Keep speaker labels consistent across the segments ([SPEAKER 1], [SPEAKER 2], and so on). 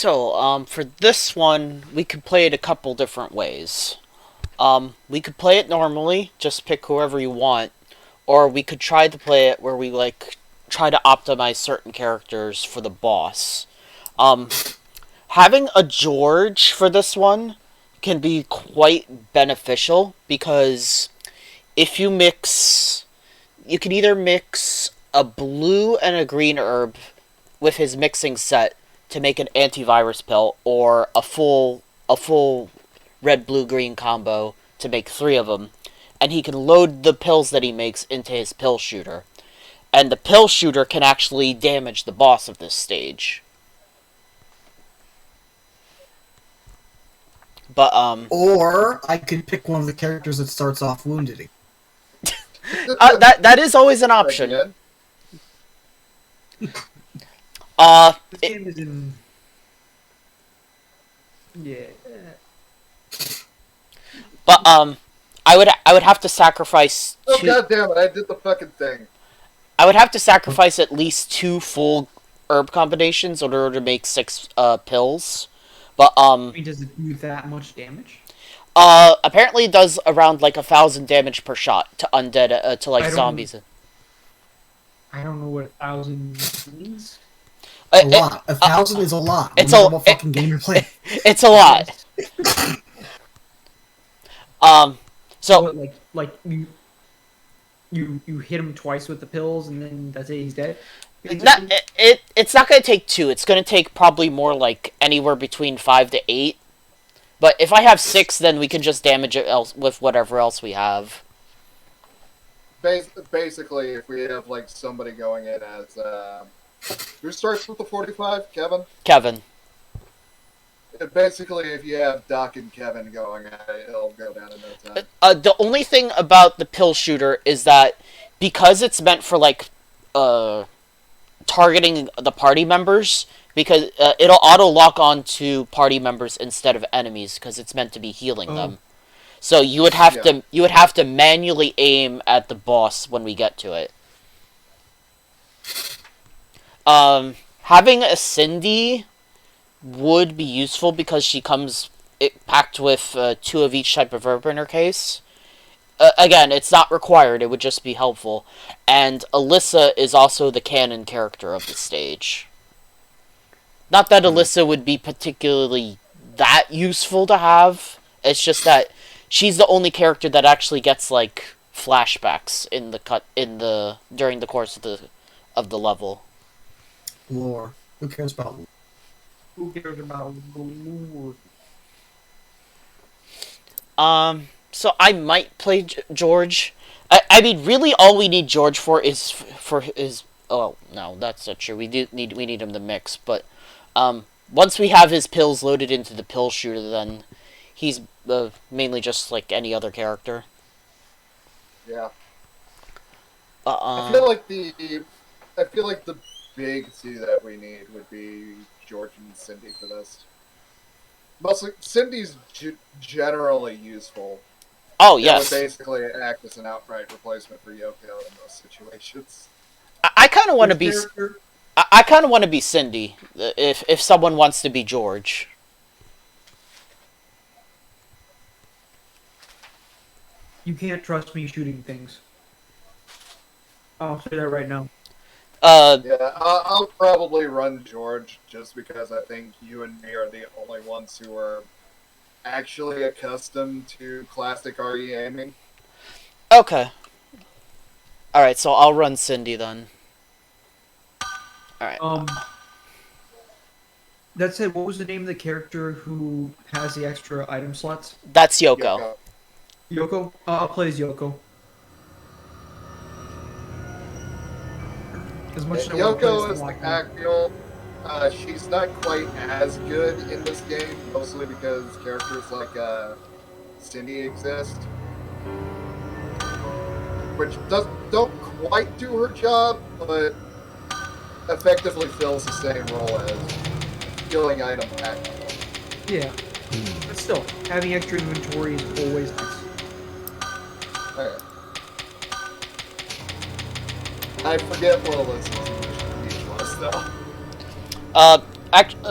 [SPEAKER 1] For this one, we could play it a couple different ways. We could play it normally, just pick whoever you want, or we could try to play it where we, like, try to optimize certain characters for the boss. Um, Having a George for this one can be quite beneficial because if you mix, you can either mix a blue and a green herb with his mixing set to make an antivirus pill, or a full red blue green combo to make three of them, and he can load the pills that he makes into his pill shooter, and the pill shooter can actually damage the boss of this stage. But
[SPEAKER 2] Or I could pick one of the characters that starts off wounded.
[SPEAKER 1] that is always an option.
[SPEAKER 3] Again?
[SPEAKER 4] This
[SPEAKER 1] It,
[SPEAKER 4] game is in. Yeah.
[SPEAKER 1] but I would have to sacrifice
[SPEAKER 3] Oh,
[SPEAKER 1] two.
[SPEAKER 3] god damn it, I did the fucking thing.
[SPEAKER 1] I would have to sacrifice at least two full herb combinations in order to make six pills. But
[SPEAKER 4] I mean, does it do that much damage?
[SPEAKER 1] apparently it does around like 1,000 damage per shot to undead to like
[SPEAKER 4] I don't-
[SPEAKER 1] zombies.
[SPEAKER 4] I don't know what 1,000 means.
[SPEAKER 2] A lot. 1,000 is a lot.
[SPEAKER 1] It's
[SPEAKER 2] no
[SPEAKER 1] a-
[SPEAKER 2] matter what fucking game you're playing.
[SPEAKER 1] It's a lot. So
[SPEAKER 4] What, like you hit him twice with the pills and then that's it. He's dead.
[SPEAKER 1] it's not gonna take two. It's gonna take probably more like anywhere between 5 to 8. But if I have 6, then we can just damage it else with whatever else we have.
[SPEAKER 3] Basically, if we have like somebody going in as who starts with the 45, Kevin?
[SPEAKER 1] Kevin.
[SPEAKER 3] Basically, if you have Doc and Kevin going at it, it'll go down in no time.
[SPEAKER 1] The only thing about the pill shooter is that because it's meant for like targeting the party members, because it'll auto lock on to party members instead of enemies because it's meant to be healing them. So you would have to manually aim at the boss when we get to it. Having a Cindy would be useful because she comes packed with 2 of each type of herb in her case. Again, it's not required, it would just be helpful. And Alyssa is also the canon character of the stage. Not that Alyssa would be particularly that useful to have, it's just that she's the only character that actually gets like flashbacks during the course of the level.
[SPEAKER 2] Lore. Who cares about lore?
[SPEAKER 4] Who cares about lore?
[SPEAKER 1] So I might play George. I mean, really, all we need George for is for his. Oh no, that's not true. We need him to mix. But once we have his pills loaded into the pill shooter, then he's mainly just like any other character.
[SPEAKER 3] Yeah.
[SPEAKER 1] But
[SPEAKER 3] I feel like the big two that we need would be George and Cindy for this. Mostly, Cindy's generally useful.
[SPEAKER 1] oh
[SPEAKER 3] It
[SPEAKER 1] yes,
[SPEAKER 3] would basically act as an outright replacement for Yoko in most situations.
[SPEAKER 1] I kind of want to be.
[SPEAKER 4] Character-
[SPEAKER 1] I kind of want to be Cindy if someone wants to be George.
[SPEAKER 4] You can't trust me shooting things. I'll say that right now.
[SPEAKER 3] Yeah, I'll probably run George just because I think you and me are the only ones who are actually accustomed to classic RE aiming.
[SPEAKER 1] Okay. All right, so I'll run Cindy then. All right.
[SPEAKER 4] That said, what was the name of the character who has the extra item slots?
[SPEAKER 1] That's Yoko.
[SPEAKER 4] Yoko? I'll play as Yoko. As much as I want to play
[SPEAKER 3] Yoko
[SPEAKER 4] as
[SPEAKER 3] is
[SPEAKER 4] the
[SPEAKER 3] the
[SPEAKER 4] Black
[SPEAKER 3] Axial. She's not quite as good in this game, mostly because characters like Cindy exist, which don't quite do her job, but effectively fills the same role as killing item pack.
[SPEAKER 4] Yeah. But still, having extra inventory is always nice.
[SPEAKER 3] Okay. I forget what Alyssa's niche was, though.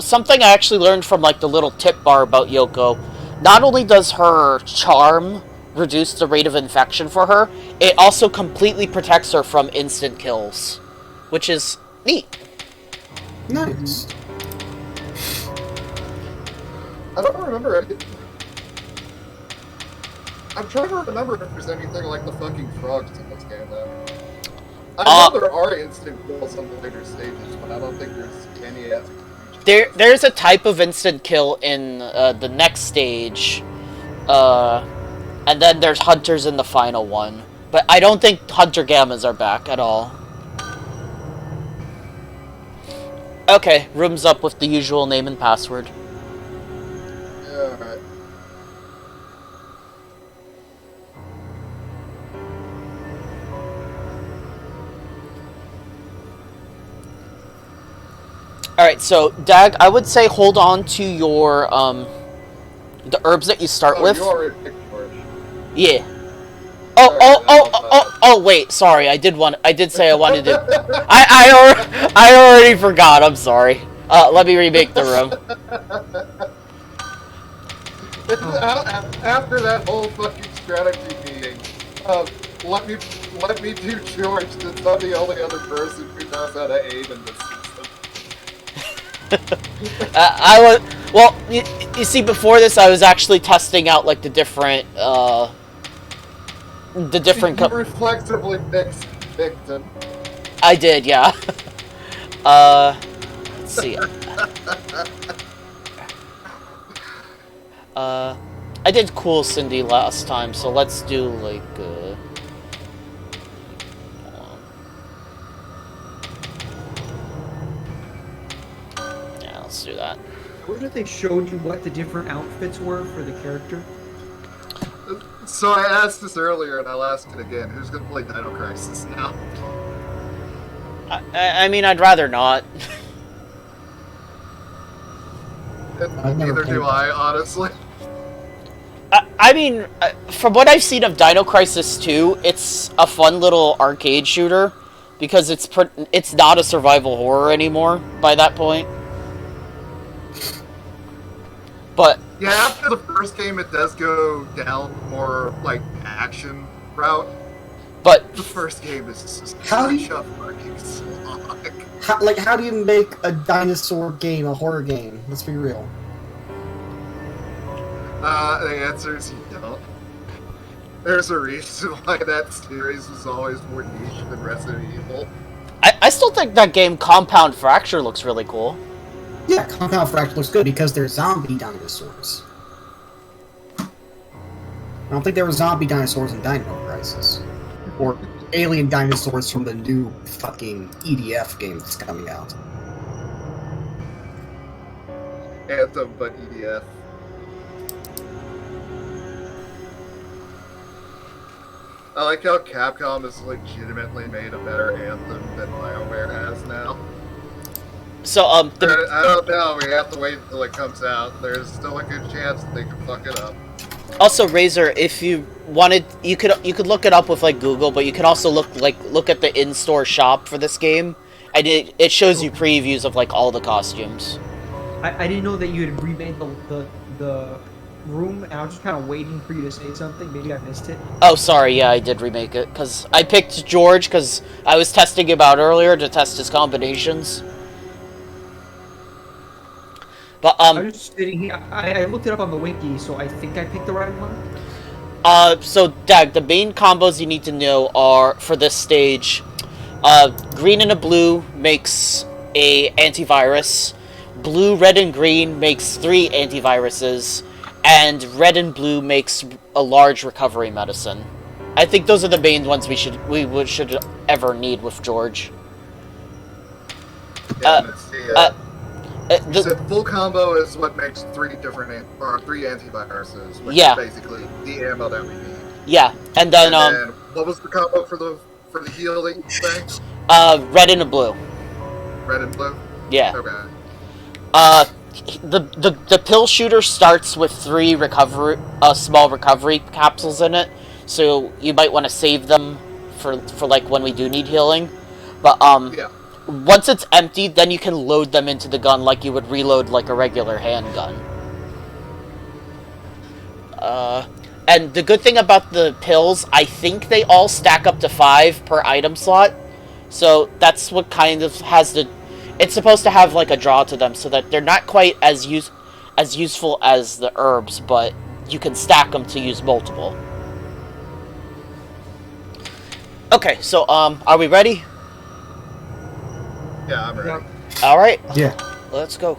[SPEAKER 1] something I actually learned from like the little tip bar about Yoko. Not only does her charm reduce the rate of infection for her, it also completely protects her from instant kills, which is neat.
[SPEAKER 2] Nice.
[SPEAKER 3] I don't remember it. I'm trying to remember if there's anything like the fucking frogs in this game, though. I know there are instant kills on the later stages, but I don't think there's any as
[SPEAKER 1] There's a type of instant kill in the next stage, and then there's hunters in the final one. But I don't think hunter gammas are back at all. Okay, room's up with the usual name and password.
[SPEAKER 3] Yeah, alright.
[SPEAKER 1] Alright, so, Dag, I would say hold on to your, the herbs that you start with.
[SPEAKER 3] You already picked George.
[SPEAKER 1] Yeah. Wait, sorry, I did say I wanted to... I already forgot, I'm sorry. Let me remake the room.
[SPEAKER 3] After that whole fucking strategy meeting, let me do George, since I'm the only other person who knows how to aim in this system.
[SPEAKER 1] Well, you see, before this, I was actually testing out, like, the different,
[SPEAKER 3] You reflexively picked him.
[SPEAKER 1] I did, yeah. Let's see. I did cool Cindy last time, so let's do, like, hold on. Yeah, let's do that.
[SPEAKER 4] I wonder if they showed you what the different outfits were for the character.
[SPEAKER 3] So I asked this earlier, and I'll ask it again. Who's gonna play Dino Crisis now?
[SPEAKER 1] I mean, I'd rather not.
[SPEAKER 3] Neither do I, honestly.
[SPEAKER 1] I mean, from what I've seen of Dino Crisis 2, it's a fun little arcade shooter, because it's not a survival horror anymore by that point. But
[SPEAKER 3] Yeah, after the first game, it does go down more like action route.
[SPEAKER 1] But
[SPEAKER 3] The first game is just
[SPEAKER 2] How do
[SPEAKER 3] such
[SPEAKER 2] you-
[SPEAKER 3] a fucking slog.
[SPEAKER 2] How do you make a dinosaur game a horror game? Let's be real.
[SPEAKER 3] The answer is you don't. There's a reason why that series was always more niche than Resident Evil.
[SPEAKER 1] I still think that game Compound Fracture looks really cool.
[SPEAKER 2] Yeah, Compound Fracture looks good because they're zombie dinosaurs. I don't think there were zombie dinosaurs in Dino Crisis. Or alien dinosaurs from the new fucking EDF game that's coming out.
[SPEAKER 3] Anthem, but EDF. I like how Capcom has legitimately made a better Anthem than BioWare has now.
[SPEAKER 1] So,
[SPEAKER 3] I don't know, we have to wait until it comes out. There's still a good chance that they could fuck it up.
[SPEAKER 1] also Razor, if you wanted, you could look it up with like Google, but you can also look at the in-store shop for this game, and it shows you previews of like all the costumes.
[SPEAKER 4] I didn't know that you had remade the room, and I was just kind of waiting for you to say something. Maybe I missed it.
[SPEAKER 1] Oh, sorry, yeah, I did remake it, because I picked George, because I was testing him out earlier to test his combinations. But,
[SPEAKER 4] I was just sitting here. I looked it up on the wiki, so I think I picked the right one.
[SPEAKER 1] So, Dag, the main combos you need to know are, for this stage, green and a blue makes a antivirus, blue, red, and green makes 3 antiviruses, and red and blue makes a large recovery medicine. I think those are the main ones we should ever need with George.
[SPEAKER 3] Yeah, it's
[SPEAKER 1] The-
[SPEAKER 3] so full combo is what makes 3 antiviruses, which
[SPEAKER 1] Yeah.
[SPEAKER 3] is basically the ammo that we need.
[SPEAKER 1] Yeah, and then,
[SPEAKER 3] What was the combo for the heal that you saying?
[SPEAKER 1] red and a blue.
[SPEAKER 3] Red and blue?
[SPEAKER 1] Yeah.
[SPEAKER 3] Okay.
[SPEAKER 1] The pill shooter starts with 3 small recovery capsules in it, so you might want to save them for like when we do need healing. But
[SPEAKER 3] Yeah.
[SPEAKER 1] once it's empty, then you can load them into the gun like you would reload like a regular handgun. And the good thing about the pills, I think they all stack up to 5 per item slot. So that's what kind of has the... It's supposed to have like a draw to them so that they're not quite as useful as the herbs, but you can stack them to use multiple. Okay, so are we ready?
[SPEAKER 3] Yeah, I'm ready.
[SPEAKER 4] Yep.
[SPEAKER 1] All right,
[SPEAKER 2] Yeah.
[SPEAKER 1] let's go.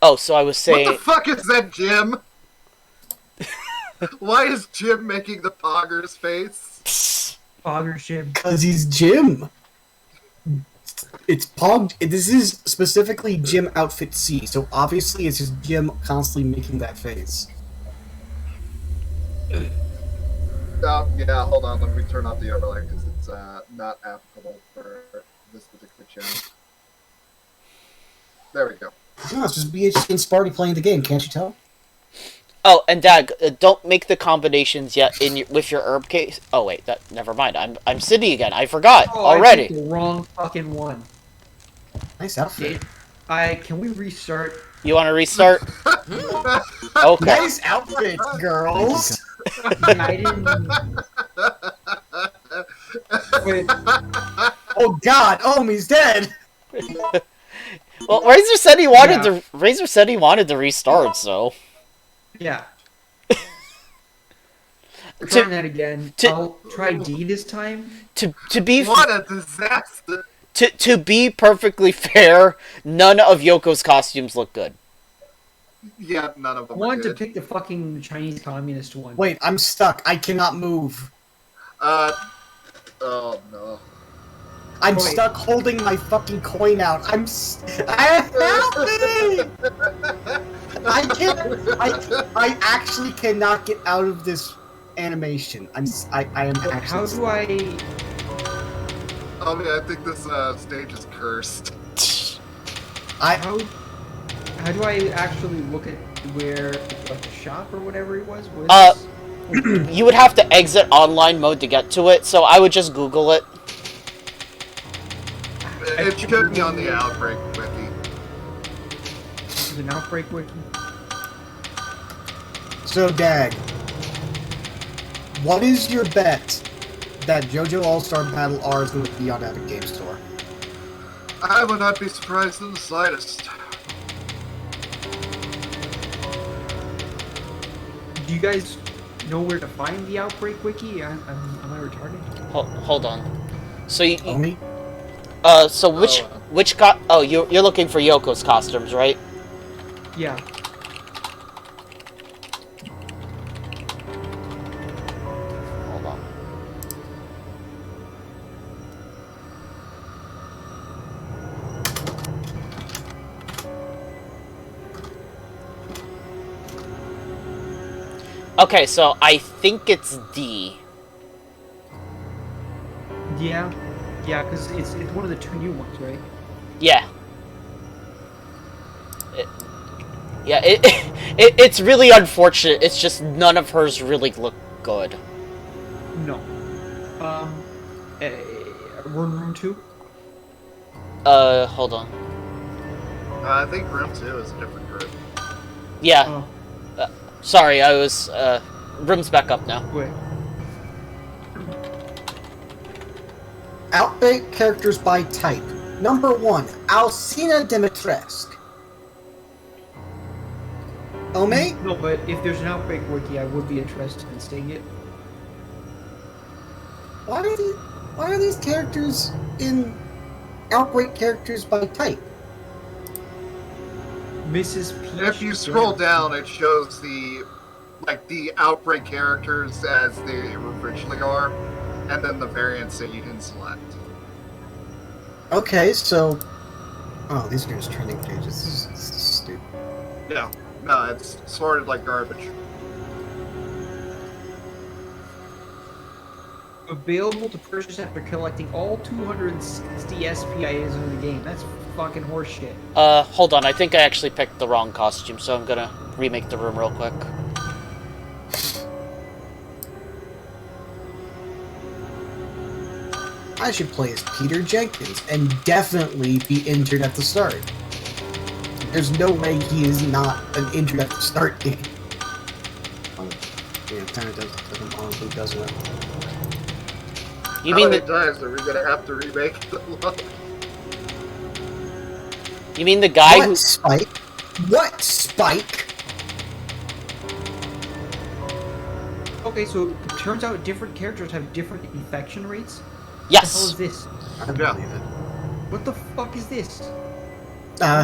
[SPEAKER 1] Oh, so I was saying...
[SPEAKER 3] What the fuck is that, Jim? Why is Jim making the Poggers face?
[SPEAKER 4] Fogger ship.
[SPEAKER 2] Because he's Jim. It's Pog. This is specifically Jim Outfit C, so obviously it's just Jim constantly making that face.
[SPEAKER 3] Yeah, hold on. Let me turn off the overlay because it's not applicable for this particular channel. There we go.
[SPEAKER 2] No, it's just BHC and Sparty playing the game, can't you tell?
[SPEAKER 1] Oh, and Dag, don't make the combinations yet with your herb case. Oh wait, never mind. I'm Sydney again. I forgot already.
[SPEAKER 4] I picked the wrong fucking one.
[SPEAKER 2] Nice outfit.
[SPEAKER 4] Can we restart?
[SPEAKER 1] You want to restart? Okay.
[SPEAKER 2] Nice outfit, girls.
[SPEAKER 4] Yeah, I didn't. Wait,
[SPEAKER 2] Oh God, Omi's dead.
[SPEAKER 1] Well, Razor said he wanted to. Razor said he wanted to restart, so.
[SPEAKER 4] yeah. We're trying that again. I'll try D this time.
[SPEAKER 1] To be
[SPEAKER 3] What a disaster!
[SPEAKER 1] to be perfectly fair, none of Yoko's costumes look good.
[SPEAKER 3] Yeah, none of
[SPEAKER 4] I
[SPEAKER 3] them are
[SPEAKER 4] wanted to
[SPEAKER 3] good.
[SPEAKER 4] pick the fucking Chinese communist one.
[SPEAKER 2] Wait, I'm stuck. I cannot move.
[SPEAKER 3] Oh no.
[SPEAKER 2] I'm
[SPEAKER 4] Wait.
[SPEAKER 2] stuck holding my fucking coin out. Help me! I can't. I actually cannot get out of this animation. I am
[SPEAKER 4] But
[SPEAKER 2] actually.
[SPEAKER 4] how do I?
[SPEAKER 3] I mean, I think this stage is cursed.
[SPEAKER 4] How do I actually look at where like the shop or whatever it was? What is this?
[SPEAKER 1] You would have to exit online mode to get to it, so I would just Google it.
[SPEAKER 3] It should be on the Outbreak wiki.
[SPEAKER 4] Is it an Outbreak wiki?
[SPEAKER 2] So, Dag, what is your bet that JoJo All-Star Battle R is going to be on Epic Game Store?
[SPEAKER 3] I would not be surprised in the slightest.
[SPEAKER 4] Do you guys know where to find the Outbreak wiki? Am I retarded?
[SPEAKER 1] Hold on. So you,
[SPEAKER 2] Omi?
[SPEAKER 1] so which you're looking for Yoko's costumes, right?
[SPEAKER 4] Yeah.
[SPEAKER 1] Hold on. Okay, so I think it's D.
[SPEAKER 4] Yeah. Yeah, because it's one of the two new ones, right?
[SPEAKER 1] Yeah. It's really unfortunate. It's just none of hers really look good.
[SPEAKER 4] No. We're in room 2?
[SPEAKER 1] Hold on.
[SPEAKER 3] I think room 2 is a different group.
[SPEAKER 1] Yeah.
[SPEAKER 4] Oh,
[SPEAKER 1] Sorry, I was, room's back up now.
[SPEAKER 4] wait.
[SPEAKER 2] Outbreak characters by type. Number 1, Alcina Dimitrescu. Omi?
[SPEAKER 4] No, but if there's an Outbreak wiki, I would be interested in seeing it.
[SPEAKER 2] Why are these characters in Outbreak characters by type?
[SPEAKER 4] Mrs. Peach.
[SPEAKER 3] If you scroll down, it shows the Outbreak characters as they originally are, and then the variants that you can select.
[SPEAKER 2] Okay, so... Oh, these are just trending pages. This is stupid.
[SPEAKER 3] Yeah. No, it's sorted like garbage.
[SPEAKER 4] Available to purchase after collecting all 260 SPIs in the game. That's fucking horseshit.
[SPEAKER 1] Hold on, I think I actually picked the wrong costume, so I'm gonna remake the room real quick.
[SPEAKER 2] I should play as Peter Jenkins and definitely be injured at the start. There's no way he is not an injured at the start game. Yeah, kind of does look like him, honestly, doesn't it?
[SPEAKER 1] You
[SPEAKER 3] How
[SPEAKER 1] mean
[SPEAKER 3] many
[SPEAKER 1] the
[SPEAKER 3] times are we gonna have to remake the
[SPEAKER 1] you mean the guy
[SPEAKER 2] What,
[SPEAKER 1] who?
[SPEAKER 2] Spike? What, Spike?
[SPEAKER 4] Okay, so it turns out different characters have different infection rates? What the hell
[SPEAKER 1] Yes.
[SPEAKER 4] is this?
[SPEAKER 2] I don't
[SPEAKER 3] Yeah.
[SPEAKER 2] believe it.
[SPEAKER 4] What the fuck is this?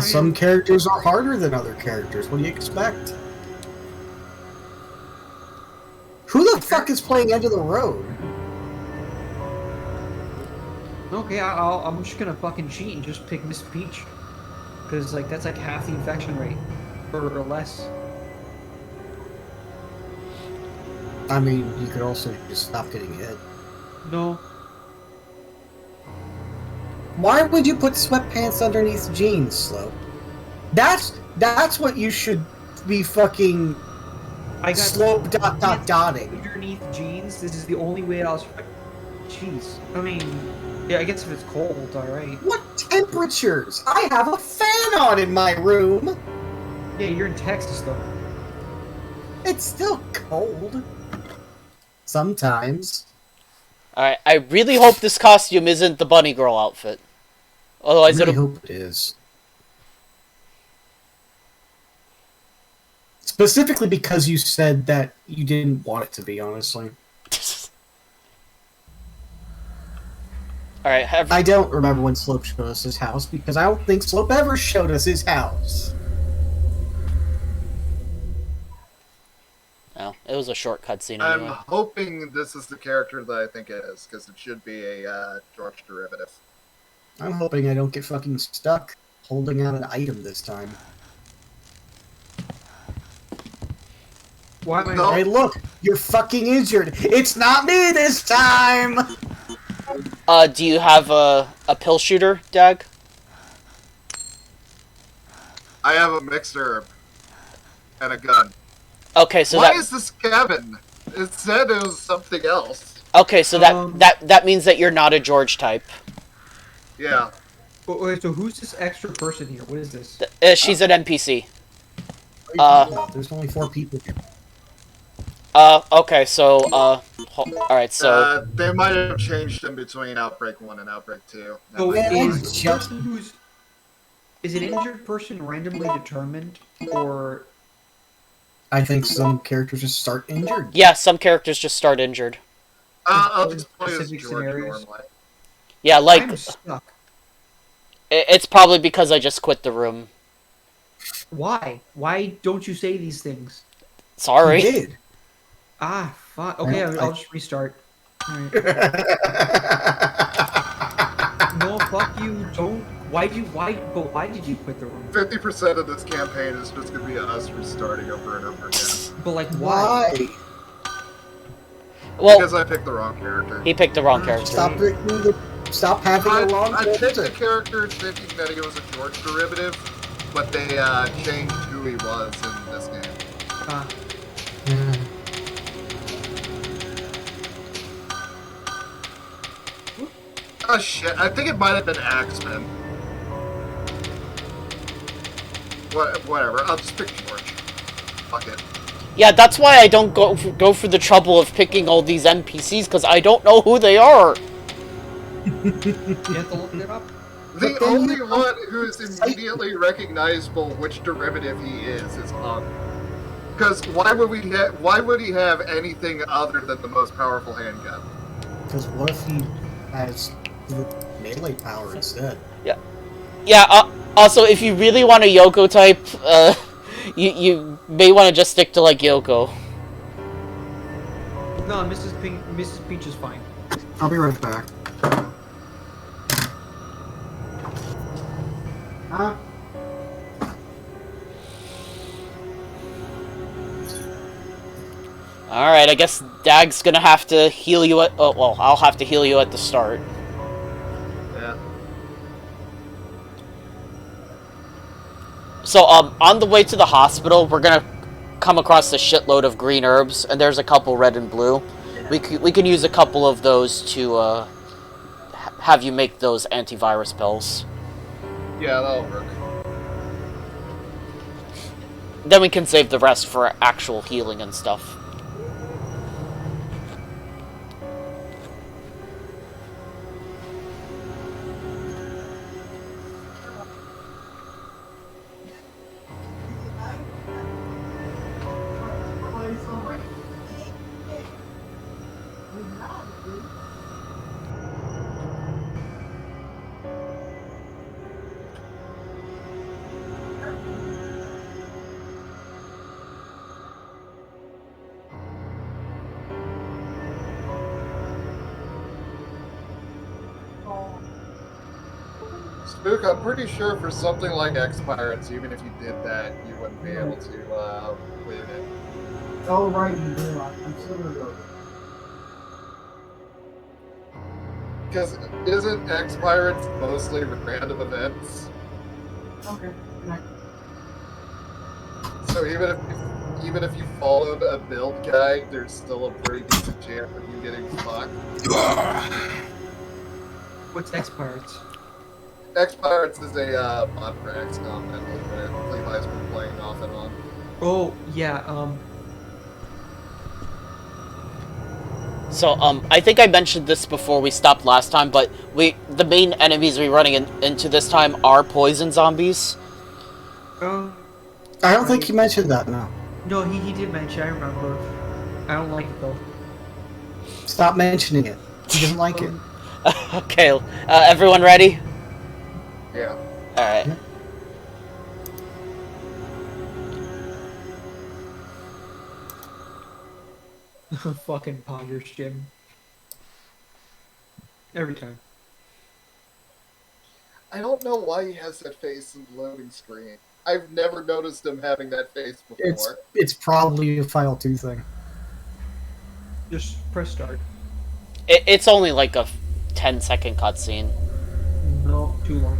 [SPEAKER 2] Some characters are harder than other characters. What do you expect? Who the fuck is playing End of the Road?
[SPEAKER 4] Okay, I'm just gonna fucking cheat and just pick Miss Peach. Because, like, that's like half the infection rate. Or less.
[SPEAKER 2] I mean, you could also just stop getting hit.
[SPEAKER 4] No.
[SPEAKER 2] Why would you put sweatpants underneath jeans, Slow? That's what you should be fucking
[SPEAKER 4] I got
[SPEAKER 2] slope dotting.
[SPEAKER 4] underneath jeans. This is the only way I was. Jeez. I mean, yeah, I guess if it's cold, alright.
[SPEAKER 2] What temperatures? I have a fan on in my room.
[SPEAKER 4] Yeah, you're in Texas, though.
[SPEAKER 2] It's still cold. Sometimes.
[SPEAKER 1] Alright, I really hope this costume isn't the bunny girl outfit. Otherwise
[SPEAKER 2] I really
[SPEAKER 1] it'll...
[SPEAKER 2] hope it is. Specifically because you said that you didn't want it to be, honestly.
[SPEAKER 1] Alright,
[SPEAKER 2] I don't remember when Slope showed us his house, because I don't think Slope ever showed us his house.
[SPEAKER 1] Oh, it was a short cutscene
[SPEAKER 3] I'm
[SPEAKER 1] anyway.
[SPEAKER 3] hoping this is the character that I think it is, because it should be a George derivative.
[SPEAKER 2] I'm hoping I don't get fucking stuck holding out an item this time.
[SPEAKER 4] Why am I?
[SPEAKER 3] No.
[SPEAKER 2] Hey, look! You're fucking injured! It's not me this time!
[SPEAKER 1] Do you have a pill shooter, Dag?
[SPEAKER 3] I have a mixed herb and a gun.
[SPEAKER 1] Okay, so
[SPEAKER 3] Why
[SPEAKER 1] that...
[SPEAKER 3] is this cabin? It said it was something else.
[SPEAKER 1] Okay, so that means that you're not a George type.
[SPEAKER 3] Yeah.
[SPEAKER 4] Wait, so who's this extra person here? What is this?
[SPEAKER 1] She's an NPC.
[SPEAKER 2] There's only 4 people here.
[SPEAKER 1] Okay, so, alright, so...
[SPEAKER 3] They might have changed in between Outbreak 1 and Outbreak 2. That
[SPEAKER 4] So
[SPEAKER 3] might be
[SPEAKER 2] Yeah,
[SPEAKER 3] why.
[SPEAKER 4] is the person who's is an injured person randomly determined, or
[SPEAKER 2] I think some characters just start injured.
[SPEAKER 1] Yeah, some characters just start injured.
[SPEAKER 3] I'll just play as
[SPEAKER 4] Specific
[SPEAKER 3] George
[SPEAKER 4] scenarios?
[SPEAKER 3] normally.
[SPEAKER 1] Yeah, like,
[SPEAKER 4] I'm stuck?
[SPEAKER 1] it's probably because I just quit the room.
[SPEAKER 4] Why? Why don't you say these things?
[SPEAKER 2] You
[SPEAKER 1] Sorry.
[SPEAKER 2] did.
[SPEAKER 4] Ah, fuck. Okay, I'll just restart. Alright. No, fuck you. Don't. Why did you quit the room?
[SPEAKER 3] 50% of this campaign is just going to be us restarting over and over again.
[SPEAKER 4] But like, why?
[SPEAKER 2] Why?
[SPEAKER 1] Well,
[SPEAKER 3] Because I picked the wrong character.
[SPEAKER 1] he picked the wrong character.
[SPEAKER 2] Stop having a wrong
[SPEAKER 3] I picked
[SPEAKER 2] character.
[SPEAKER 3] the character thinking that he was a George derivative, but they changed who he was in this game.
[SPEAKER 4] Ah,
[SPEAKER 3] Oh shit, I think it might have been Axeman. Whatever, I'll just pick George. Fuck it.
[SPEAKER 1] Yeah, that's why I don't go for the trouble of picking all these NPCs, because I don't know who they are.
[SPEAKER 4] you have to look it up.
[SPEAKER 3] The
[SPEAKER 2] But then
[SPEAKER 3] only
[SPEAKER 2] you-
[SPEAKER 3] one who is immediately recognizable which derivative he is Hunk. Because why would he have anything other than the most powerful handgun?
[SPEAKER 2] Because what if he has the melee power instead?
[SPEAKER 1] Yeah, also, if you really want a Yoko type, you may want to just stick to, like, Yoko.
[SPEAKER 4] No, Mrs. Peach is fine.
[SPEAKER 2] I'll be right back. Huh?
[SPEAKER 1] Alright, I guess Dag's gonna have to heal you at... Oh, well, I'll have to heal you at the start.
[SPEAKER 3] Yeah.
[SPEAKER 1] So, on the way to the hospital, we're gonna come across a shitload of green herbs, and there's a couple red and blue. We can use a couple of those to, have you make those antivirus pills.
[SPEAKER 3] Yeah, that'll work.
[SPEAKER 1] Then we can save the rest for actual healing and stuff.
[SPEAKER 3] Spook, I'm pretty sure for something like X-Pirates, even if you did that, you wouldn't be able to win it.
[SPEAKER 2] Oh, right, you do. I'm still gonna go.
[SPEAKER 3] Because isn't X-Pirates mostly random events?
[SPEAKER 2] Okay.
[SPEAKER 3] So even if you followed a build guide, there's still a pretty decent chance of you getting fucked.
[SPEAKER 4] What's X-Pirates?
[SPEAKER 3] X-Pirates is a mod for XCOM that Levi's been playing off and on.
[SPEAKER 4] Oh, yeah,
[SPEAKER 1] So, I think I mentioned this before we stopped last time, but the main enemies we're running into this time are poison zombies.
[SPEAKER 2] I don't think he mentioned that, no.
[SPEAKER 4] No, he did mention, I remember. I don't like it, though.
[SPEAKER 2] Stop mentioning it. He doesn't like it.
[SPEAKER 1] Okay, everyone ready?
[SPEAKER 3] Yeah.
[SPEAKER 1] Alright.
[SPEAKER 4] Fucking Pogger's Jim. Every time.
[SPEAKER 3] I don't know why he has that face in the loading screen. I've never noticed him having that face before.
[SPEAKER 2] It's probably a Final 2 thing.
[SPEAKER 4] Just press start.
[SPEAKER 1] It's only like a 10-second cutscene.
[SPEAKER 4] No, too long.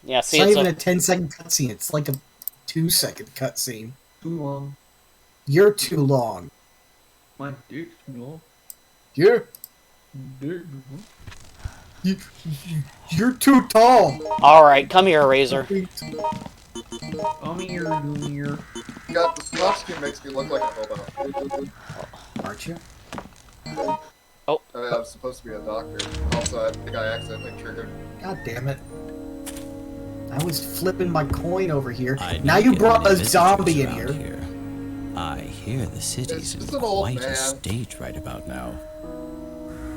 [SPEAKER 1] Yeah, see,
[SPEAKER 2] It's not even a 10-second cutscene. It's like a 2-second cutscene.
[SPEAKER 4] Too long.
[SPEAKER 2] You're too long.
[SPEAKER 4] My dick's too long.
[SPEAKER 2] You're too tall.
[SPEAKER 1] Alright, come here, Razor.
[SPEAKER 4] I'm here.
[SPEAKER 3] God, this costume makes me look like a hobo.
[SPEAKER 2] Aren't you?
[SPEAKER 1] Oh.
[SPEAKER 3] I was supposed to be a doctor. Also, I think I accidentally triggered.
[SPEAKER 2] God damn it. I was flipping my coin over here.
[SPEAKER 5] I
[SPEAKER 2] Now
[SPEAKER 5] don't
[SPEAKER 2] you
[SPEAKER 5] get
[SPEAKER 2] brought
[SPEAKER 5] many
[SPEAKER 2] a zombie in
[SPEAKER 5] visitors
[SPEAKER 2] here.
[SPEAKER 5] around I hear the city's
[SPEAKER 3] It's
[SPEAKER 5] in
[SPEAKER 3] just an old
[SPEAKER 5] quite
[SPEAKER 3] man.
[SPEAKER 5] a state right about now.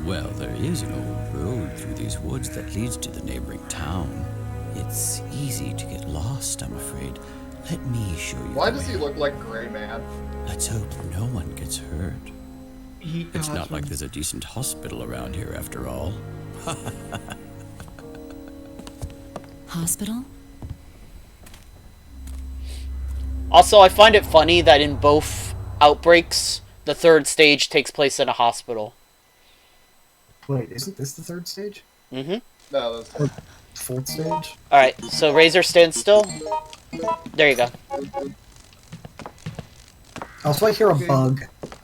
[SPEAKER 5] Well, there is an old road through these woods that leads to the neighboring town. It's easy to get lost, I'm afraid. Let me show you
[SPEAKER 3] Why
[SPEAKER 5] the
[SPEAKER 3] does he
[SPEAKER 5] way.
[SPEAKER 3] look like Gray Man?
[SPEAKER 5] Let's hope no one gets hurt. It's not like
[SPEAKER 4] this.
[SPEAKER 5] there's a decent hospital around here after all.
[SPEAKER 6] Hospital?
[SPEAKER 1] Also, I find it funny that in both outbreaks, the third stage takes place in a hospital.
[SPEAKER 2] Wait, isn't this the third stage?
[SPEAKER 1] Mm-hmm.
[SPEAKER 3] No, that's
[SPEAKER 2] Fourth stage?
[SPEAKER 1] Alright, so Razor stands still. There you go.
[SPEAKER 2] Also, I hear a bug.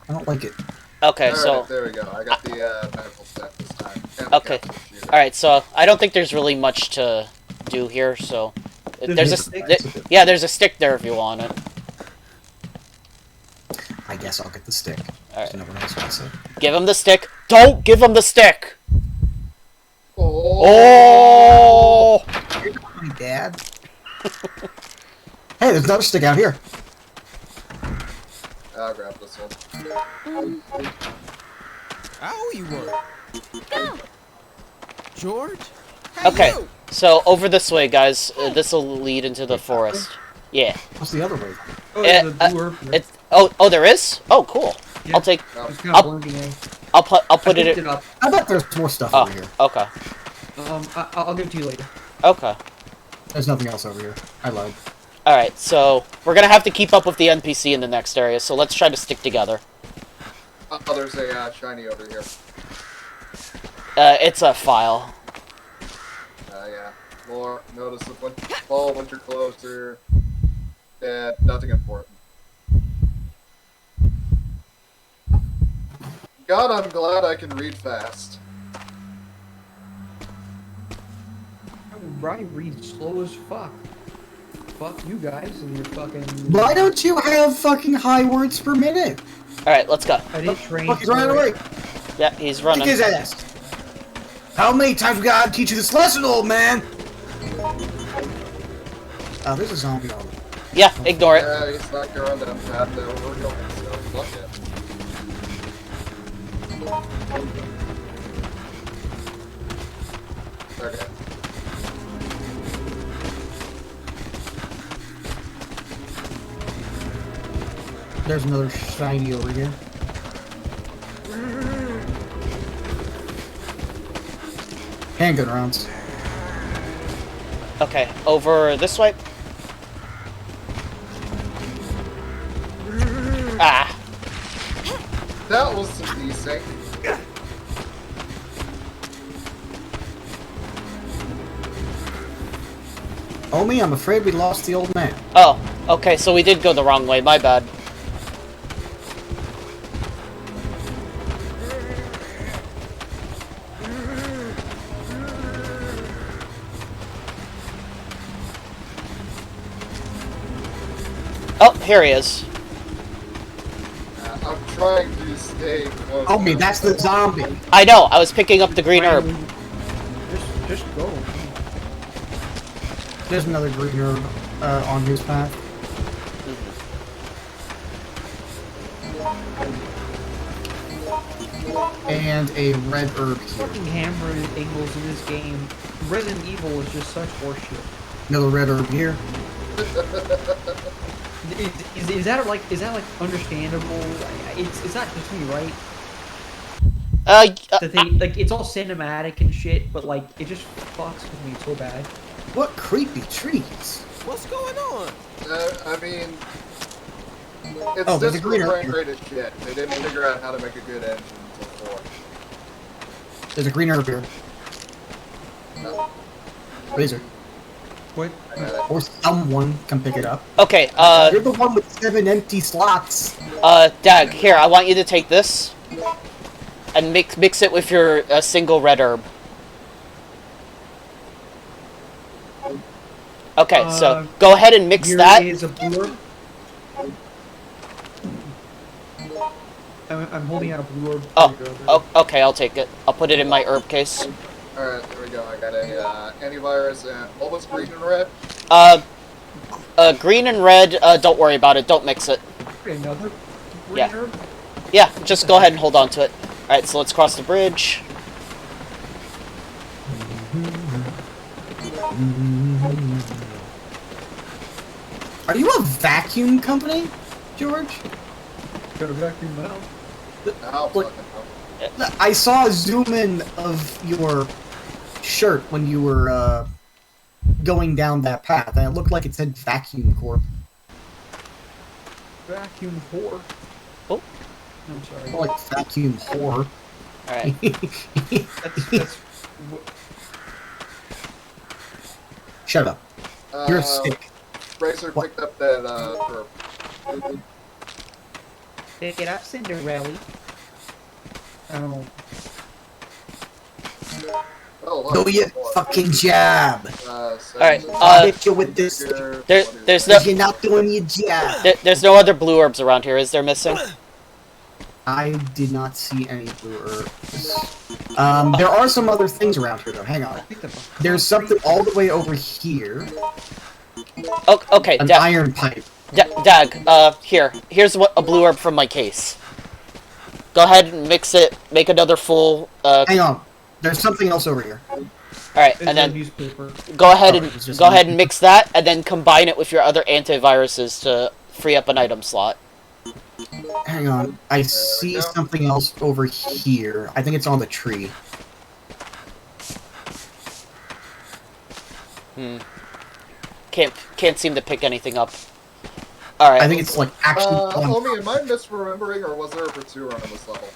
[SPEAKER 2] I don't like it.
[SPEAKER 1] Okay,
[SPEAKER 3] Alright,
[SPEAKER 1] so...
[SPEAKER 3] there we go. I got the medical set this time. And
[SPEAKER 1] Okay.
[SPEAKER 3] the computer.
[SPEAKER 1] Alright, so I don't think there's really much to do here, so... There's a...
[SPEAKER 4] stick.
[SPEAKER 1] Yeah, there's a stick there if you want it.
[SPEAKER 2] I guess I'll get the stick.
[SPEAKER 1] Alright.
[SPEAKER 2] So no one else wants it.
[SPEAKER 1] Give him the stick. Don't give him the stick!
[SPEAKER 3] Oh!
[SPEAKER 1] Oh!
[SPEAKER 2] You're not my dad. Hey, there's another stick out here.
[SPEAKER 3] I'll grab this one.
[SPEAKER 7] Ow, you were.
[SPEAKER 6] Go!
[SPEAKER 7] George? Hey,
[SPEAKER 1] Okay,
[SPEAKER 7] you!
[SPEAKER 1] so over this way, guys. This will lead into the forest. Yeah.
[SPEAKER 2] What's the other way?
[SPEAKER 4] Oh, there's a blue herb here.
[SPEAKER 1] It's... Oh, there is? Oh, cool.
[SPEAKER 4] Yeah.
[SPEAKER 1] I'll take...
[SPEAKER 4] It's kind of
[SPEAKER 1] I'll-
[SPEAKER 4] blurry, eh?
[SPEAKER 1] I'll put
[SPEAKER 4] I
[SPEAKER 1] it...
[SPEAKER 4] picked it up.
[SPEAKER 2] I bet there's more stuff
[SPEAKER 1] Oh,
[SPEAKER 2] over here.
[SPEAKER 1] okay.
[SPEAKER 4] I'll give it to you later.
[SPEAKER 1] Okay.
[SPEAKER 2] There's nothing else over here. I lied.
[SPEAKER 1] Alright, so we're gonna have to keep up with the NPC in the next area, so let's try to stick together.
[SPEAKER 3] Oh, there's a shiny over here.
[SPEAKER 1] It's a file.
[SPEAKER 3] Yeah. More noticeable. Follow once you're closer. Yeah, nothing important. God, I'm glad I can read fast.
[SPEAKER 4] Brian reads slow as fuck. Fuck you guys and your fucking...
[SPEAKER 2] Why don't you have fucking high words per minute?
[SPEAKER 1] Alright, let's go.
[SPEAKER 4] I didn't train
[SPEAKER 2] Fuck, he's running away.
[SPEAKER 1] Yeah, he's
[SPEAKER 2] Kick
[SPEAKER 1] running.
[SPEAKER 2] his ass. How many times we gotta teach you this lesson, old man? Oh, there's a zombie on it.
[SPEAKER 1] Yeah, ignore it.
[SPEAKER 3] Yeah, he's not going down the path that we're going, so fuck it. Okay.
[SPEAKER 2] There's another shiny over here. Handgun rounds.
[SPEAKER 1] Okay, over this way. Ah.
[SPEAKER 3] That was some decent.
[SPEAKER 2] Omi, I'm afraid we lost the old man.
[SPEAKER 1] Oh, okay, so we did go the wrong way, my bad. Oh, here he is.
[SPEAKER 3] I'm trying to stay close.
[SPEAKER 2] Omi, that's the zombie.
[SPEAKER 1] I know, I was picking up the green herb.
[SPEAKER 4] Just go.
[SPEAKER 2] There's another green herb on his path. And a red herb here.
[SPEAKER 4] Fucking hammer angles in this game. Resident Evil is just such horseshit.
[SPEAKER 2] Another red herb here.
[SPEAKER 4] Is that like understandable? It's not just me, right? That they like it's all cinematic and shit, but like it just fucks with me so bad.
[SPEAKER 2] What creepy trees?
[SPEAKER 7] What's going on?
[SPEAKER 3] I mean, it's
[SPEAKER 2] Oh, there's a
[SPEAKER 3] just
[SPEAKER 2] green herb
[SPEAKER 3] brain
[SPEAKER 2] here.
[SPEAKER 3] rate as shit. They didn't figure out how to make a good engine until 4.
[SPEAKER 2] There's a green herb here.
[SPEAKER 3] No.
[SPEAKER 2] Razor.
[SPEAKER 4] What?
[SPEAKER 2] Or someone can pick it up.
[SPEAKER 1] Okay,
[SPEAKER 2] You're the one with 7 empty slots.
[SPEAKER 1] Dag, here, I want you to take this and mix it with your single red herb. Okay, so go ahead and mix
[SPEAKER 4] Here
[SPEAKER 1] that.
[SPEAKER 4] is a blue herb. I'm holding out a blue herb.
[SPEAKER 1] Oh, okay, I'll take it. I'll put it in my herb case.
[SPEAKER 3] Alright, there we go. I got a antivirus and what was green and red?
[SPEAKER 1] Green and red, don't worry about it. Don't mix it.
[SPEAKER 4] Another green
[SPEAKER 1] Yeah.
[SPEAKER 4] herb?
[SPEAKER 1] Yeah, just go ahead and hold on to it. Alright, so let's cross the bridge.
[SPEAKER 2] Are you a vacuum company, George?
[SPEAKER 4] Got a vacuum now.
[SPEAKER 3] Oh,
[SPEAKER 2] What?
[SPEAKER 3] fucking hell.
[SPEAKER 2] I saw a zoom in of your shirt when you were going down that path, and it looked like it said Vacuum Corp.
[SPEAKER 4] Vacuum whore.
[SPEAKER 1] Oh.
[SPEAKER 4] I'm sorry.
[SPEAKER 2] More like vacuum whore.
[SPEAKER 1] Alright.
[SPEAKER 4] That's
[SPEAKER 2] Shut up. You're a stick.
[SPEAKER 3] Razor
[SPEAKER 2] What?
[SPEAKER 3] picked up that herb.
[SPEAKER 4] Pick it up, Cinderella. Oh.
[SPEAKER 3] Oh, look,
[SPEAKER 2] Do your
[SPEAKER 3] more.
[SPEAKER 2] fucking job.
[SPEAKER 1] Alright,
[SPEAKER 2] I'll hit you with this.
[SPEAKER 1] there's no-
[SPEAKER 2] You're not doing your job.
[SPEAKER 1] There's no other blue herbs around here, is there, Missing?
[SPEAKER 2] I did not see any blue herbs. There are some other things around here, though. Hang on. There's something all the way over here.
[SPEAKER 1] Oh, okay,
[SPEAKER 2] An
[SPEAKER 1] Dag,
[SPEAKER 2] iron pipe.
[SPEAKER 1] Dag, here's a blue herb from my case. Go ahead and mix it, make another full,
[SPEAKER 2] Hang on. There's something else over here.
[SPEAKER 1] alright,
[SPEAKER 4] It's
[SPEAKER 1] and
[SPEAKER 4] a
[SPEAKER 1] then
[SPEAKER 4] newspaper.
[SPEAKER 1] go ahead
[SPEAKER 2] Oh, it's just
[SPEAKER 1] and mix that, and then combine it with your other antiviruses to free up an item slot.
[SPEAKER 2] Hang on. I see
[SPEAKER 3] go.
[SPEAKER 2] something else over here. I think it's on the tree.
[SPEAKER 1] Can't seem to pick anything up. Alright.
[SPEAKER 2] I think it's like actually on.
[SPEAKER 3] Homie, am I misremembering, or was there a pursuer on this level?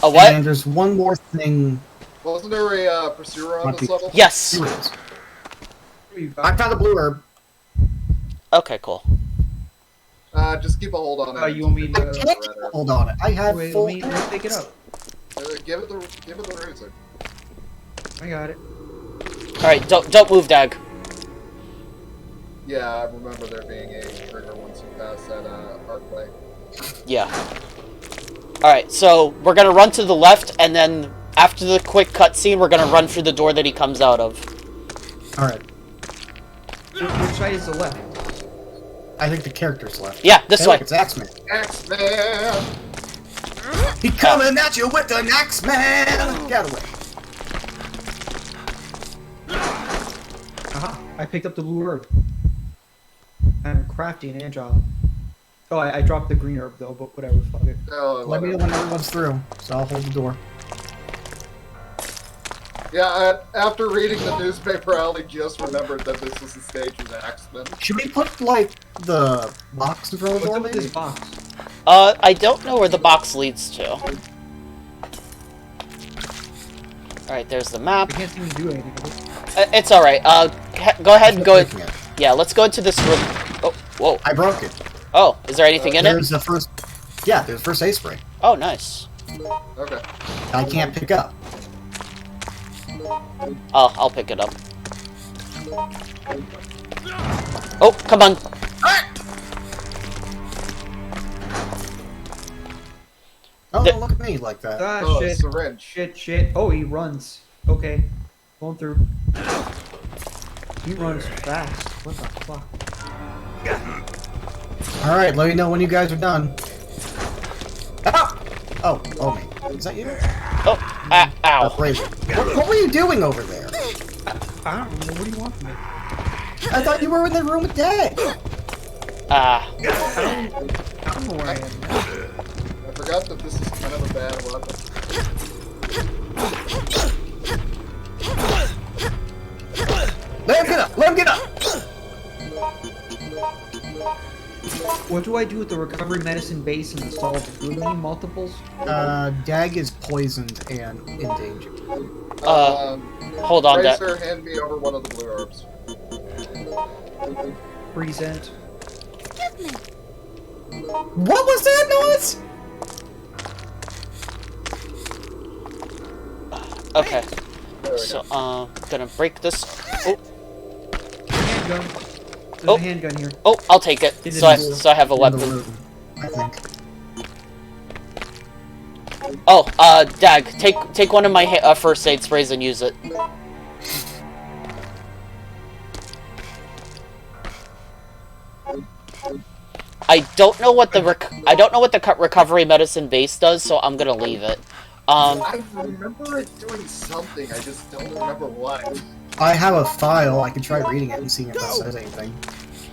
[SPEAKER 1] A what?
[SPEAKER 2] And there's one more thing.
[SPEAKER 3] Wasn't there a pursuer on this level?
[SPEAKER 1] Yes.
[SPEAKER 2] Here it is. I found a blue herb.
[SPEAKER 1] Okay, cool.
[SPEAKER 3] Just keep a hold on it.
[SPEAKER 4] You want me
[SPEAKER 2] I
[SPEAKER 4] to...
[SPEAKER 2] can't hold on it. I have
[SPEAKER 4] Wait,
[SPEAKER 2] full.
[SPEAKER 4] let me pick it up.
[SPEAKER 3] Give it the razor.
[SPEAKER 4] I got it.
[SPEAKER 1] Alright, don't move, Dag.
[SPEAKER 3] Yeah, I remember there being a trigger once you pass that archway.
[SPEAKER 1] Yeah. Alright, so we're gonna run to the left, and then after the quick cutscene, we're gonna run through the door that he comes out of.
[SPEAKER 2] Alright.
[SPEAKER 4] Which side is the left?
[SPEAKER 2] I think the character's left.
[SPEAKER 1] Yeah, this
[SPEAKER 2] Hey,
[SPEAKER 1] way.
[SPEAKER 2] look, it's Axeman.
[SPEAKER 3] X-Man!
[SPEAKER 2] He coming at you with an Axeman! Get away.
[SPEAKER 4] Aha! I picked up the blue herb. I'm crafty and agile. Oh, I dropped the green herb though, but whatever, fuck it.
[SPEAKER 3] Oh,
[SPEAKER 2] Let me know when everyone's through, so I'll hold the door.
[SPEAKER 3] Yeah, after reading the newspaper, I only just remembered that this was the stage of Axeman.
[SPEAKER 2] Should we put, like, the box in front of the
[SPEAKER 4] What's
[SPEAKER 2] door,
[SPEAKER 4] up with
[SPEAKER 2] maybe?
[SPEAKER 4] this box?
[SPEAKER 1] I don't know where the box leads to. Alright, there's the map.
[SPEAKER 4] I can't seem to do anything with it.
[SPEAKER 1] It's alright. Go ahead and go.
[SPEAKER 2] Breaking it.
[SPEAKER 1] Yeah, let's go into this room. Oh, whoa.
[SPEAKER 2] I broke it.
[SPEAKER 1] Oh, is there anything in it?
[SPEAKER 2] There's the first... Yeah, there's the first ace spray.
[SPEAKER 1] Oh, nice.
[SPEAKER 3] Okay.
[SPEAKER 2] I can't pick up.
[SPEAKER 1] Oh, I'll pick it up. Oh, come on.
[SPEAKER 2] Oh,
[SPEAKER 1] The-
[SPEAKER 2] don't look at me like that.
[SPEAKER 4] Ah,
[SPEAKER 3] Oh,
[SPEAKER 4] shit.
[SPEAKER 3] syringe.
[SPEAKER 4] Shit. Oh, he runs. Okay. Going through. He runs fast. What the fuck?
[SPEAKER 2] Alright, let me know when you guys are done. Ah! Oh, me. Is that you?
[SPEAKER 1] Oh, ow.
[SPEAKER 2] Razor. What were you doing over there?
[SPEAKER 4] I don't know. What do you want from me?
[SPEAKER 2] I thought you were in the room with Dag.
[SPEAKER 1] Ah.
[SPEAKER 4] I don't know where I am now.
[SPEAKER 3] I forgot that this is kind of a bad weapon.
[SPEAKER 2] Let him get up! Let him get up!
[SPEAKER 4] What do I do with the recovery medicine base and the solvent? Do we need multiples?
[SPEAKER 2] Dag is poisoned and endangered.
[SPEAKER 1] Hold on, Dag.
[SPEAKER 3] Racer, hand me over one of the blue herbs.
[SPEAKER 4] Present.
[SPEAKER 2] What was that noise?
[SPEAKER 1] Okay.
[SPEAKER 3] There we
[SPEAKER 1] So,
[SPEAKER 3] go.
[SPEAKER 1] gonna break this. Oh,
[SPEAKER 4] Handgun. There's
[SPEAKER 1] Oh.
[SPEAKER 4] a handgun here.
[SPEAKER 1] oh, I'll take it.
[SPEAKER 4] It
[SPEAKER 1] So I
[SPEAKER 4] is-
[SPEAKER 1] have a
[SPEAKER 2] In the
[SPEAKER 1] weapon.
[SPEAKER 2] room, I think.
[SPEAKER 1] Oh, Dag, take one of my first aid sprays and use it. I don't know what the recovery medicine base does, so I'm gonna leave it.
[SPEAKER 3] I remember it doing something, I just don't remember what.
[SPEAKER 2] I have a file. I can try reading it and seeing if it says anything.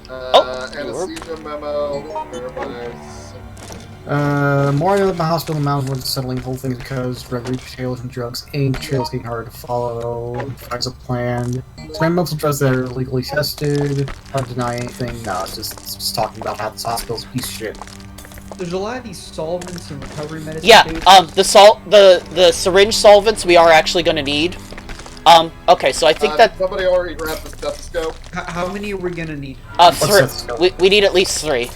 [SPEAKER 3] Anesthesia memo, verifies.
[SPEAKER 2] More I know that the hospital mountain was settling the whole thing because regular trails and drugs ain't trails getting harder to follow. Finds a plan. Experimental drugs that are legally tested. Hard to deny anything. No, it's just talking about how this hospital's a piece of shit.
[SPEAKER 4] There's a lot of these solvents and recovery medicine
[SPEAKER 1] Yeah,
[SPEAKER 4] bases.
[SPEAKER 1] the syringe solvents we are actually gonna need. Okay, so I think that
[SPEAKER 3] Somebody already grabbed the stethoscope.
[SPEAKER 4] How many are we gonna need?
[SPEAKER 1] we need at least 3.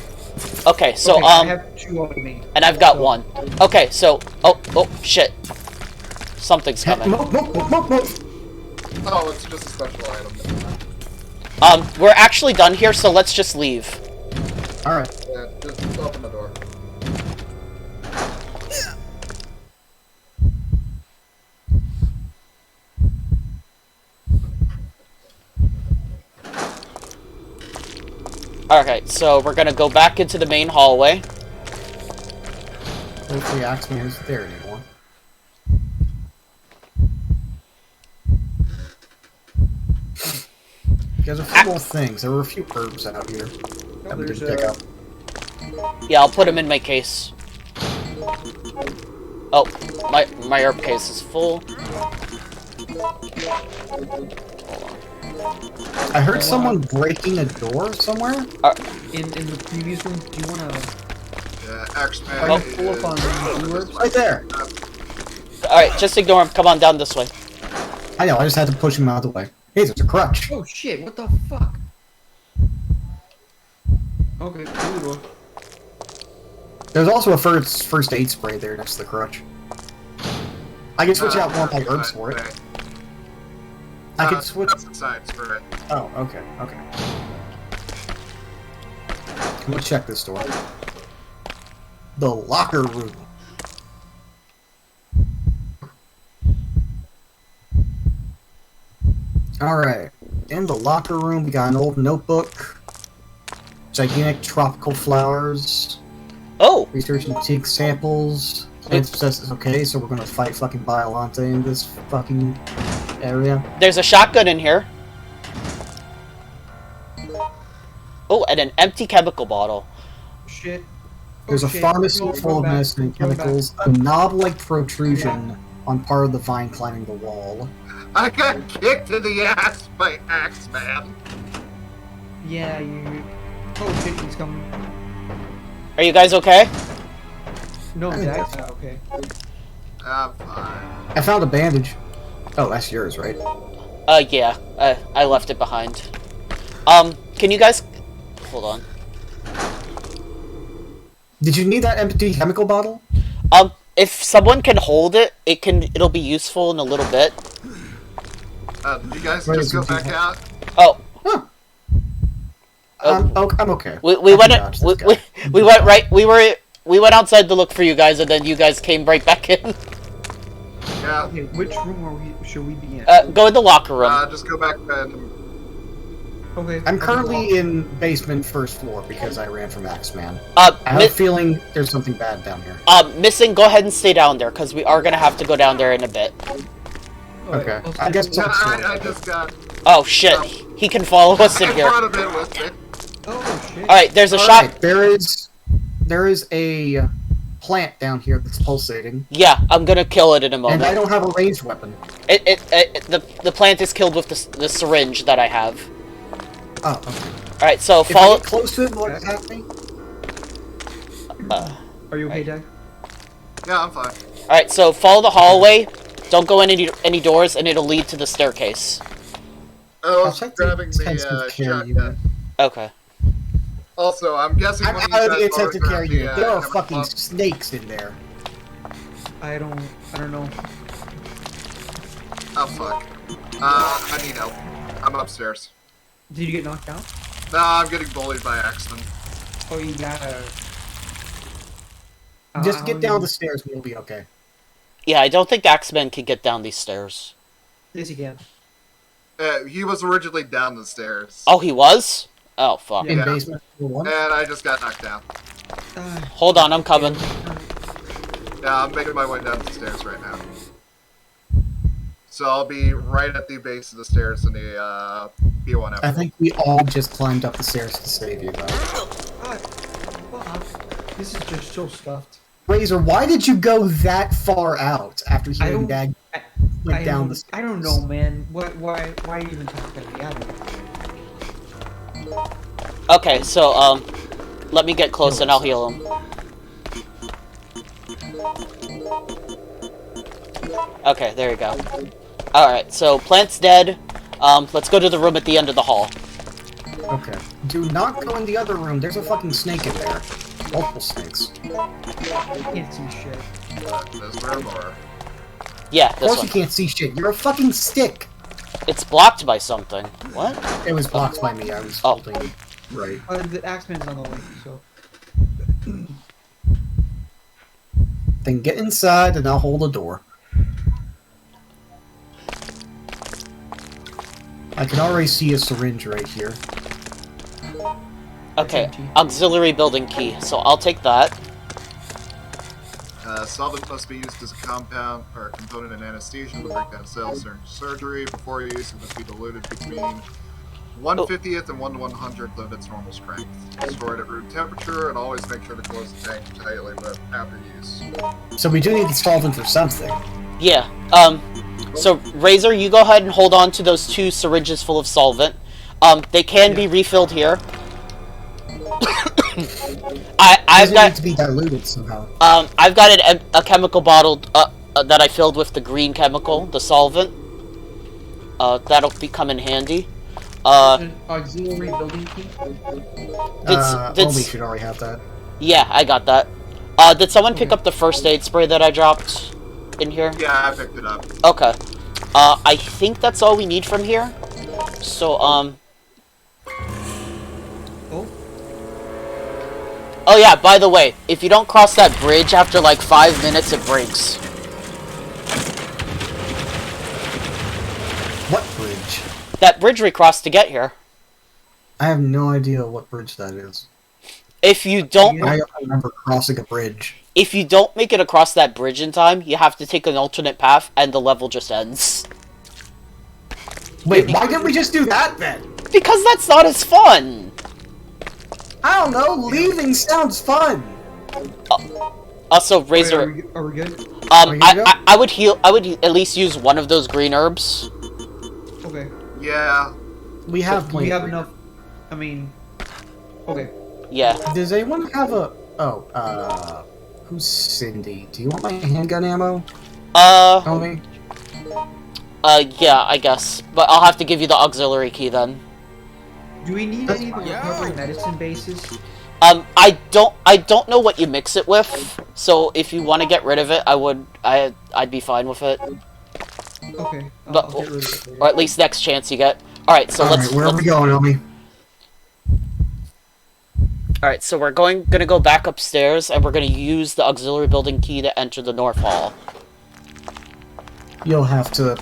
[SPEAKER 1] Okay, so
[SPEAKER 4] Okay, I have 2 of me.
[SPEAKER 1] and I've got 1. Okay, so oh shit, something's coming.
[SPEAKER 2] Move.
[SPEAKER 3] Oh, it's just a special item.
[SPEAKER 1] We're actually done here, so let's just leave.
[SPEAKER 2] Alright.
[SPEAKER 3] Yeah, just open the door.
[SPEAKER 1] Alright, so we're gonna go back into the main hallway.
[SPEAKER 2] Hopefully Axeman isn't there anymore. There's a few more things. There were a few herbs out here that we
[SPEAKER 4] there's
[SPEAKER 2] didn't pick up.
[SPEAKER 1] Yeah, I'll put them in my case. Oh, my herb case is full.
[SPEAKER 2] I heard someone breaking a door somewhere.
[SPEAKER 4] In the previous room, do you wanna
[SPEAKER 3] X-Men
[SPEAKER 4] are you full up on blue herbs?
[SPEAKER 2] Right there.
[SPEAKER 1] Alright, just ignore him. Come on down this way.
[SPEAKER 2] I know. I just had to push him out of the way. Hey, there's a crutch.
[SPEAKER 4] Oh shit! What the fuck? Okay, here we go.
[SPEAKER 2] There's also a first aid spray there next to the crutch. I can switch out one of my herbs for it. I can switch.
[SPEAKER 3] That's the science for it.
[SPEAKER 2] Oh, okay, okay. Let's check this door. The locker room. Alright. In the locker room, we got an old notebook. Gigantic tropical flowers.
[SPEAKER 1] Oh!
[SPEAKER 2] Research antique samples. Plant possesses okay, so we're gonna fight fucking Biolante in this fucking area.
[SPEAKER 1] There's a shotgun in here. Oh, and an empty chemical bottle.
[SPEAKER 4] Shit.
[SPEAKER 2] There's a pharmacy full of medicine and chemicals, a knob-like protrusion on part of the vine climbing the wall.
[SPEAKER 3] I got kicked in the ass by Axeman.
[SPEAKER 4] Yeah, you. Oh shit, he's coming.
[SPEAKER 1] Are you guys okay?
[SPEAKER 4] No, that's not okay.
[SPEAKER 3] I'm fine.
[SPEAKER 2] I found a bandage. Oh, that's yours, right?
[SPEAKER 1] Yeah. I left it behind. Can you guys... Hold on.
[SPEAKER 2] Did you need that empty chemical bottle?
[SPEAKER 1] If someone can hold it, it'll be useful in a little bit.
[SPEAKER 3] You guys just go back out?
[SPEAKER 1] Oh.
[SPEAKER 2] Huh. I'm okay.
[SPEAKER 1] We
[SPEAKER 2] I
[SPEAKER 1] went
[SPEAKER 2] can dodge this guy.
[SPEAKER 1] we went right we went outside to look for you guys, and then you guys came right back in.
[SPEAKER 3] Yeah.
[SPEAKER 4] Okay, which room should we be in?
[SPEAKER 1] Go in the locker room.
[SPEAKER 3] Just go back and...
[SPEAKER 4] Okay.
[SPEAKER 2] I'm currently in basement first floor because I ran from Axeman.
[SPEAKER 1] Uh,
[SPEAKER 2] I have a feeling there's something bad down here.
[SPEAKER 1] Missing, go ahead and stay down there, because we are gonna have to go down there in a bit.
[SPEAKER 2] Okay. I guess
[SPEAKER 3] Yeah,
[SPEAKER 2] I'll
[SPEAKER 3] I just got...
[SPEAKER 1] Oh shit, he can follow us in
[SPEAKER 3] I
[SPEAKER 1] here.
[SPEAKER 3] brought a bit with me.
[SPEAKER 4] Oh shit.
[SPEAKER 1] Alright, there's a shot.
[SPEAKER 2] Alright, there is a plant down here that's pulsating.
[SPEAKER 1] Yeah, I'm gonna kill it in a
[SPEAKER 2] And
[SPEAKER 1] moment.
[SPEAKER 2] I don't have a ranged weapon.
[SPEAKER 1] The plant is killed with the syringe that I have.
[SPEAKER 2] Oh, okay.
[SPEAKER 1] Alright, so
[SPEAKER 2] If I
[SPEAKER 1] follow...
[SPEAKER 2] get close to it, what's happening?
[SPEAKER 4] Are you okay, Dag?
[SPEAKER 3] Yeah, I'm fine.
[SPEAKER 1] Alright, so follow the hallway, don't go in any doors, and it'll lead to the staircase.
[SPEAKER 3] I
[SPEAKER 2] I'll
[SPEAKER 3] was
[SPEAKER 2] check the
[SPEAKER 3] grabbing the
[SPEAKER 2] intensive care
[SPEAKER 3] shotgun.
[SPEAKER 2] unit.
[SPEAKER 1] Okay.
[SPEAKER 3] Also, I'm guessing
[SPEAKER 2] I'm
[SPEAKER 3] when you
[SPEAKER 2] out of the
[SPEAKER 3] guys
[SPEAKER 2] intensive care
[SPEAKER 3] photographed
[SPEAKER 2] unit. There are
[SPEAKER 3] chemical
[SPEAKER 2] fucking
[SPEAKER 3] bomb-
[SPEAKER 2] snakes in there.
[SPEAKER 4] I don't know.
[SPEAKER 3] Oh, fuck. I need help. I'm upstairs.
[SPEAKER 4] Did you get knocked down?
[SPEAKER 3] Nah, I'm getting bullied by accident.
[SPEAKER 4] Oh, you gotta.
[SPEAKER 2] Just get down the stairs and you'll be okay.
[SPEAKER 1] Yeah, I don't think Axeman can get down these stairs.
[SPEAKER 4] Yes, you can.
[SPEAKER 3] He was originally down the stairs.
[SPEAKER 1] Oh, he was? Oh, fuck.
[SPEAKER 2] In
[SPEAKER 3] Yeah.
[SPEAKER 2] basement number 1.
[SPEAKER 3] And I just got knocked down.
[SPEAKER 1] Hold on, I'm coming.
[SPEAKER 3] Yeah, I'm making my way down the stairs right now. So I'll be right at the base of the stairs in the B1F.
[SPEAKER 2] I think we all just climbed up the stairs to save you, though.
[SPEAKER 4] Fuck. This is just so stuffed.
[SPEAKER 2] Razor, why did you go that far out after hearing Dag went down the stairs?
[SPEAKER 4] I don't know, man. Why are you even talking to me? I don't know.
[SPEAKER 1] Okay, so, let me get close and I'll heal him. Okay, there you go. Alright, so plant's dead. Let's go to the room at the end of the hall.
[SPEAKER 2] Okay. Do not go in the other room. There's a fucking snake in there. Multiple snakes.
[SPEAKER 4] I can't see shit.
[SPEAKER 3] This room or...
[SPEAKER 2] Of
[SPEAKER 1] Yeah, this
[SPEAKER 2] course
[SPEAKER 1] one.
[SPEAKER 2] you can't see shit. You're a fucking stick.
[SPEAKER 1] It's blocked by something. What?
[SPEAKER 2] It was blocked by me. I was
[SPEAKER 1] Oh.
[SPEAKER 2] holding it. Right.
[SPEAKER 4] The Axeman's on the way, so.
[SPEAKER 2] Then get inside and I'll hold the door. I can already see a syringe right here.
[SPEAKER 1] Okay,
[SPEAKER 4] empty.
[SPEAKER 1] auxiliary building key. So I'll take that.
[SPEAKER 3] Solvent must be used as a compound or a component in anesthesia to break down cells during surgery. Before use, it must be diluted between 1/50th and 1/100th of its normal strength. Store it at room temperature and always make sure to close the tank tightly after use.
[SPEAKER 2] So we do need the solvent for something.
[SPEAKER 1] Yeah, so Razor, you go ahead and hold on to those 2 syringes full of solvent. They can be refilled here. I've
[SPEAKER 2] Does it
[SPEAKER 1] got
[SPEAKER 2] need to be diluted somehow?
[SPEAKER 1] I've got a chemical bottle that I filled with the green chemical, the solvent. That'll come in handy.
[SPEAKER 4] An auxiliary building key?
[SPEAKER 2] Obi should already have that.
[SPEAKER 1] Yeah, I got that. Did someone pick up the first aid spray that I dropped in here?
[SPEAKER 3] Yeah, I picked it up.
[SPEAKER 1] Okay. I think that's all we need from here. So,
[SPEAKER 4] Oh,
[SPEAKER 1] Oh yeah, by the way, if you don't cross that bridge after like 5 minutes, it breaks.
[SPEAKER 2] What bridge?
[SPEAKER 1] That bridge we crossed to get here.
[SPEAKER 2] I have no idea what bridge that is.
[SPEAKER 1] If you don't...
[SPEAKER 2] I don't remember crossing a bridge.
[SPEAKER 1] If you don't make it across that bridge in time, you have to take an alternate path, and the level just ends.
[SPEAKER 2] Wait, why didn't we just do that then?
[SPEAKER 1] Because that's not as fun!
[SPEAKER 2] I don't know, leaving sounds fun!
[SPEAKER 1] Also,
[SPEAKER 4] wait,
[SPEAKER 1] Razor...
[SPEAKER 4] are we good?
[SPEAKER 2] Are you good?
[SPEAKER 1] I would heal... I would at least use one of those green herbs.
[SPEAKER 4] Okay.
[SPEAKER 3] Yeah.
[SPEAKER 2] We have
[SPEAKER 4] Do
[SPEAKER 2] plenty.
[SPEAKER 4] we have enough? I mean, okay.
[SPEAKER 1] Yeah.
[SPEAKER 2] Does anyone have a... Oh, who's Cindy? Do you want my handgun ammo, homie?
[SPEAKER 1] Yeah, I guess. But I'll have to give you the auxiliary key then.
[SPEAKER 4] Do we need any of the recovery medicine bases?
[SPEAKER 1] I don't know what you mix it with, so if you want to get rid of it, I'd be fine with it.
[SPEAKER 4] Okay.
[SPEAKER 1] But-
[SPEAKER 4] I'll get rid of it
[SPEAKER 1] Or at least next chance you get. Alright, so
[SPEAKER 2] Alright, where are we going, homie?
[SPEAKER 1] Alright, so we're gonna go back upstairs, and we're gonna use the auxiliary building key to enter the North Hall.
[SPEAKER 2] You'll have to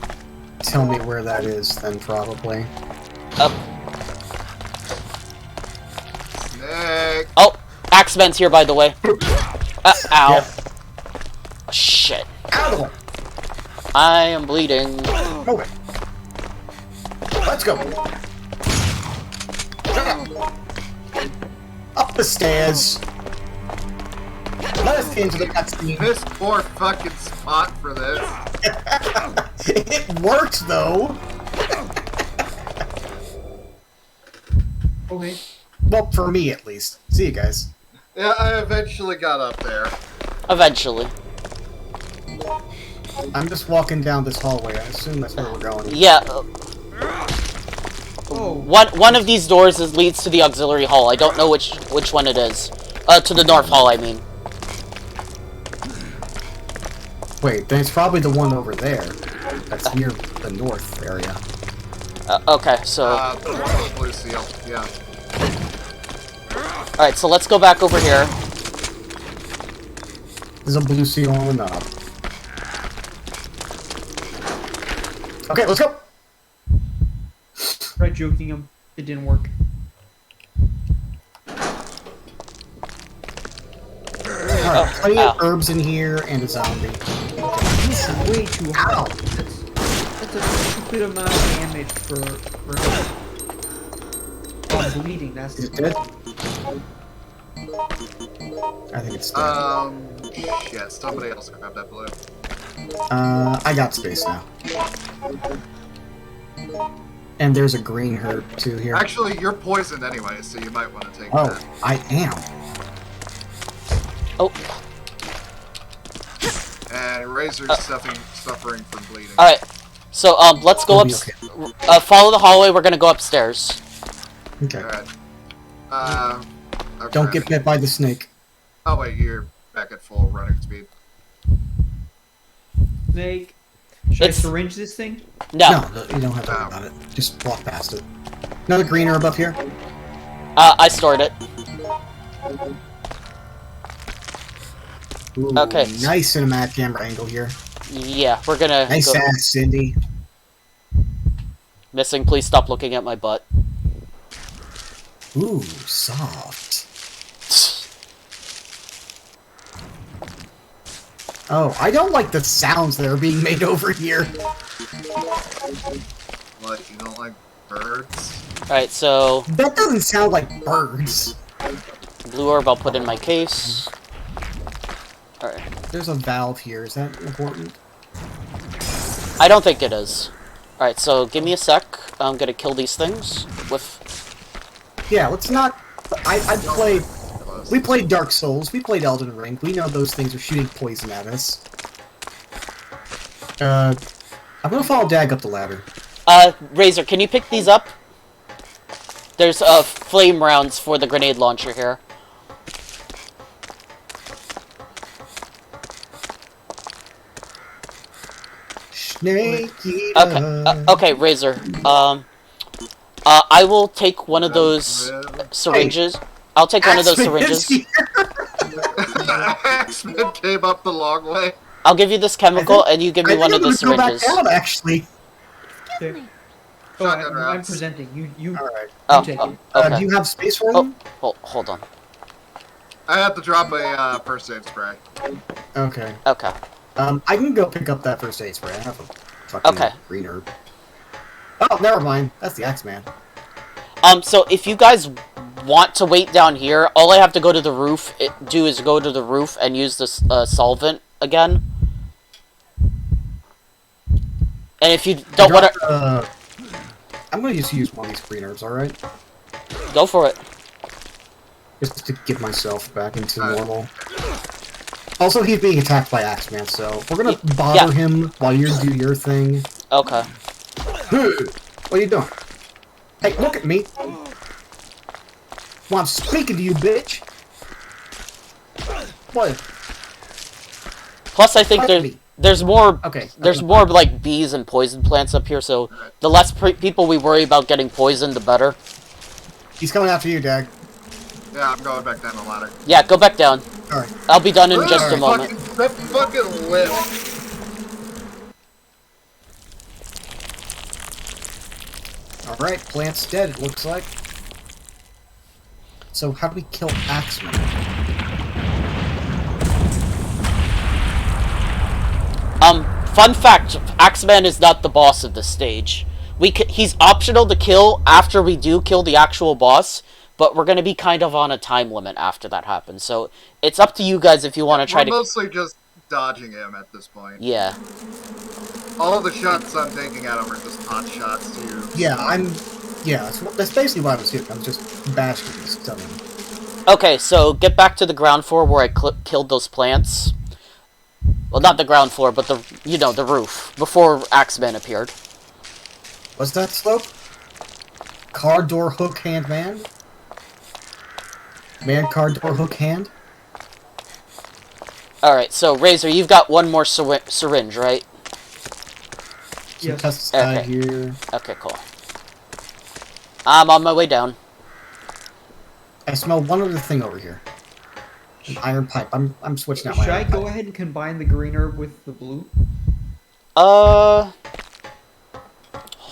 [SPEAKER 2] tell me where that is then, probably.
[SPEAKER 3] Nick.
[SPEAKER 1] Oh, Axeman's here, by the way. Ow.
[SPEAKER 2] Yeah.
[SPEAKER 1] Shit.
[SPEAKER 2] Out of the way!
[SPEAKER 1] I am bleeding.
[SPEAKER 2] Okay. Let's go! Up the stairs! Let us into the cutscene.
[SPEAKER 3] This poor fucking spot for this.
[SPEAKER 2] It worked, though!
[SPEAKER 4] Okay.
[SPEAKER 2] Well, for me, at least. See you guys.
[SPEAKER 3] Yeah, I eventually got up there.
[SPEAKER 1] Eventually.
[SPEAKER 2] I'm just walking down this hallway. I assume that's where we're going.
[SPEAKER 1] Yeah,
[SPEAKER 4] Oh.
[SPEAKER 1] one of these doors leads to the auxiliary hall. I don't know which one it is. To the North Hall, I mean.
[SPEAKER 2] Wait, then it's probably the one over there. That's near the north area.
[SPEAKER 1] Okay, so...
[SPEAKER 3] The one with the blue seal. Yeah.
[SPEAKER 1] Alright, so let's go back over here.
[SPEAKER 2] There's a blue seal on the knob. Okay, let's go!
[SPEAKER 4] Tried joking him. It didn't work.
[SPEAKER 2] Alright, plenty
[SPEAKER 1] ow.
[SPEAKER 2] of herbs in here and a zombie.
[SPEAKER 4] This is way too high.
[SPEAKER 2] Ow!
[SPEAKER 4] That's a stupid amount of damage for oh, I'm bleeding. That's
[SPEAKER 2] Is it dead? I think it's dead.
[SPEAKER 3] Shit, somebody else grab that blue.
[SPEAKER 2] I got space now. And there's a green herb too here.
[SPEAKER 3] Actually, you're poisoned anyway, so you might want to take
[SPEAKER 2] Oh,
[SPEAKER 3] that.
[SPEAKER 2] I am.
[SPEAKER 1] Oh,
[SPEAKER 3] And Razor's suffering from bleeding.
[SPEAKER 1] alright. So, let's go up...
[SPEAKER 2] We'll be okay.
[SPEAKER 1] Follow the hallway, we're gonna go upstairs.
[SPEAKER 2] Okay.
[SPEAKER 3] Alright. Okay.
[SPEAKER 2] Don't get bit by the snake.
[SPEAKER 3] Oh wait, you're back at full running speed.
[SPEAKER 4] Snake. Should
[SPEAKER 1] It's-
[SPEAKER 4] I syringe this thing?
[SPEAKER 1] No.
[SPEAKER 2] No, you don't have to worry about it. Just walk past it. Another green herb up here.
[SPEAKER 1] I stored it.
[SPEAKER 2] Ooh,
[SPEAKER 1] Okay.
[SPEAKER 2] Nice cinematic camera angle here.
[SPEAKER 1] Yeah, we're gonna...
[SPEAKER 2] Nice
[SPEAKER 1] go...
[SPEAKER 2] ass, Cindy.
[SPEAKER 1] Missing, please stop looking at my butt.
[SPEAKER 2] Ooh, soft. Oh, I don't like the sounds that are being made over here.
[SPEAKER 3] What, you don't like birds?
[SPEAKER 1] Alright, so...
[SPEAKER 2] That doesn't sound like birds.
[SPEAKER 1] Blue orb I'll put in my case. Alright.
[SPEAKER 2] There's a valve here. Is that important?
[SPEAKER 1] I don't think it is. Alright, so give me a sec. I'm gonna kill these things with...
[SPEAKER 2] Yeah, let's not... I played...
[SPEAKER 3] Close.
[SPEAKER 2] We played Dark Souls. We played Elden Ring. We know those things are shooting poison at us. I'm gonna follow Dag up the ladder.
[SPEAKER 1] Razor, can you pick these up? There's, flame rounds for the grenade launcher here.
[SPEAKER 2] Snake
[SPEAKER 1] Okay, Razor. I will take one of those syringes. I'll take one of those syringes.
[SPEAKER 3] X-Men came up the long way.
[SPEAKER 1] I'll give you this chemical, and you give me one of the syringes.
[SPEAKER 2] Go back down, actually.
[SPEAKER 4] Okay.
[SPEAKER 3] Shotgun
[SPEAKER 4] I'm
[SPEAKER 3] rounds.
[SPEAKER 4] presenting. You
[SPEAKER 2] Alright.
[SPEAKER 1] Oh,
[SPEAKER 4] take
[SPEAKER 1] oh,
[SPEAKER 4] it.
[SPEAKER 1] okay.
[SPEAKER 2] Do you have space for them?
[SPEAKER 1] Hold on.
[SPEAKER 3] I had to drop a first aid spray.
[SPEAKER 2] Okay.
[SPEAKER 1] Okay.
[SPEAKER 2] I can go pick up that first aid spray. I have a fucking green herb. Oh, never mind. That's the X-Man.
[SPEAKER 1] So if you guys want to wait down here, all I have to go to the roof, is go to the roof and use this solvent again. And if you don't want to...
[SPEAKER 2] I'm going to just use one of these green herbs, alright?
[SPEAKER 1] Go for it.
[SPEAKER 2] Just to get myself back into normal. Also, he's being attacked by Axeman, so we're gonna bother him while you do your thing.
[SPEAKER 1] Okay.
[SPEAKER 2] What are you doing? Hey, look at me! Well, I'm speaking to you, bitch! What?
[SPEAKER 1] Plus, I think there's more...
[SPEAKER 2] Okay.
[SPEAKER 1] There's more, like, bees and poison plants up here, so the less people we worry about getting poisoned, the better.
[SPEAKER 2] He's coming after you, Dag.
[SPEAKER 3] Yeah, I'm going back down the ladder.
[SPEAKER 1] Yeah, go back down.
[SPEAKER 2] Alright.
[SPEAKER 1] I'll be done in just a moment.
[SPEAKER 3] That fucking lit.
[SPEAKER 2] Alright, plant's dead, it looks like. So, how do we kill Axeman?
[SPEAKER 1] Fun fact, Axeman is not the boss of this stage. He's optional to kill after we do kill the actual boss, but we're going to be kind of on a time limit after that happens. So it's up to you guys if you want to try to...
[SPEAKER 3] We're mostly just dodging him at this point.
[SPEAKER 1] Yeah.
[SPEAKER 3] All the shots I'm taking at him are just pot shots to...
[SPEAKER 2] Yeah, that's basically what I was doing. I was just bashing and stunning.
[SPEAKER 1] Okay, so get back to the ground floor where I killed those plants. Well, not the ground floor, but the roof, before Axeman appeared.
[SPEAKER 2] What's that slope? Car door hook hand man? Man car door hook hand?
[SPEAKER 1] Alright, so Razor, you've got one more syringe, right?
[SPEAKER 2] Some pesticide here.
[SPEAKER 1] Okay, cool. I'm on my way down.
[SPEAKER 2] I smell one other thing over here. An iron pipe. I'm switching out my
[SPEAKER 4] Should I
[SPEAKER 2] iron
[SPEAKER 4] go
[SPEAKER 2] pipe.
[SPEAKER 4] ahead and combine the green herb with the blue? Is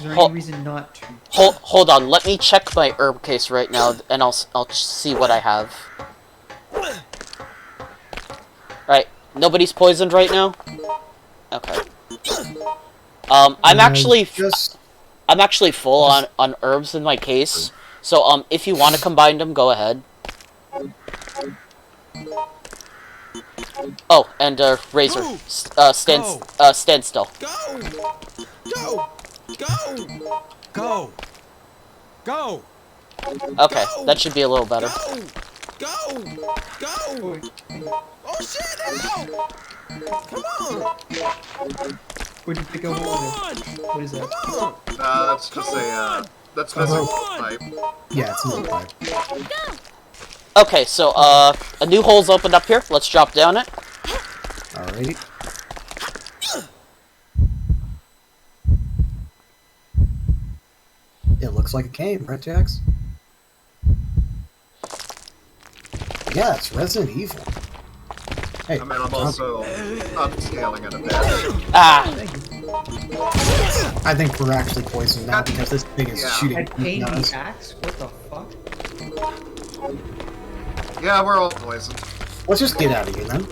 [SPEAKER 4] there any reason not to?
[SPEAKER 1] Hold on. Let me check my herb case right now, and I'll see what I have. Right. Nobody's poisoned right now? Okay. I'm actually full on herbs in my case. So if you want to combine them, go ahead. Oh, and Razor, stand still.
[SPEAKER 7] Go! Go! Go! Go! Go!
[SPEAKER 1] Okay,
[SPEAKER 7] Go!
[SPEAKER 1] that should be a little better.
[SPEAKER 7] Go! Go! Go! Oh shit! Help! Come on!
[SPEAKER 4] Where'd you pick up? What is that?
[SPEAKER 7] Come on!
[SPEAKER 3] That's just that's missing pipe.
[SPEAKER 2] Yeah, it's a little pipe.
[SPEAKER 1] Okay, so a new hole's opened up here. Let's drop down it.
[SPEAKER 2] Alrighty. It looks like a cave, right, Jax? Yeah, it's Resident Evil. Hey,
[SPEAKER 3] I mean, I'm also upscaling it a bit.
[SPEAKER 1] Ah,
[SPEAKER 2] I think we're actually poisoned now because this thing is shooting
[SPEAKER 4] I paid
[SPEAKER 2] at us.
[SPEAKER 4] the axe? What the fuck?
[SPEAKER 3] Yeah, we're all poisoned.
[SPEAKER 2] Let's just get out of here then.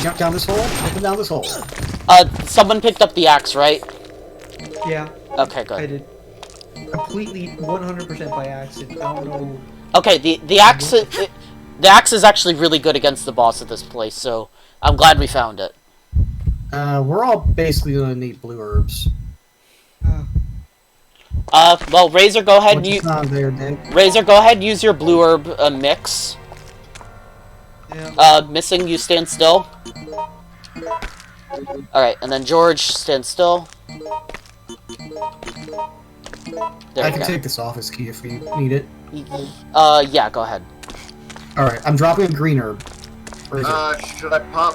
[SPEAKER 2] Jump down this hole. Jump down this hole.
[SPEAKER 1] someone picked up the axe, right?
[SPEAKER 4] Yeah,
[SPEAKER 1] Okay,
[SPEAKER 4] I
[SPEAKER 1] good.
[SPEAKER 4] did. Completely 100% by accident. I don't know.
[SPEAKER 1] Okay, the axe is actually really good against the boss of this place, so I'm glad we found it.
[SPEAKER 2] We're all basically gonna need blue herbs.
[SPEAKER 1] Well, Razor, go ahead and
[SPEAKER 2] What's on there, Dave?
[SPEAKER 1] Razor, go ahead and use your blue herb mix.
[SPEAKER 4] Yeah.
[SPEAKER 1] Missing, you stand still. Alright, and then George, stand still. There
[SPEAKER 2] I
[SPEAKER 1] you
[SPEAKER 2] can
[SPEAKER 1] go.
[SPEAKER 2] take this office key if you need it.
[SPEAKER 1] Yeah, go ahead.
[SPEAKER 2] Alright, I'm dropping a green herb. Where is it?
[SPEAKER 3] Should I pop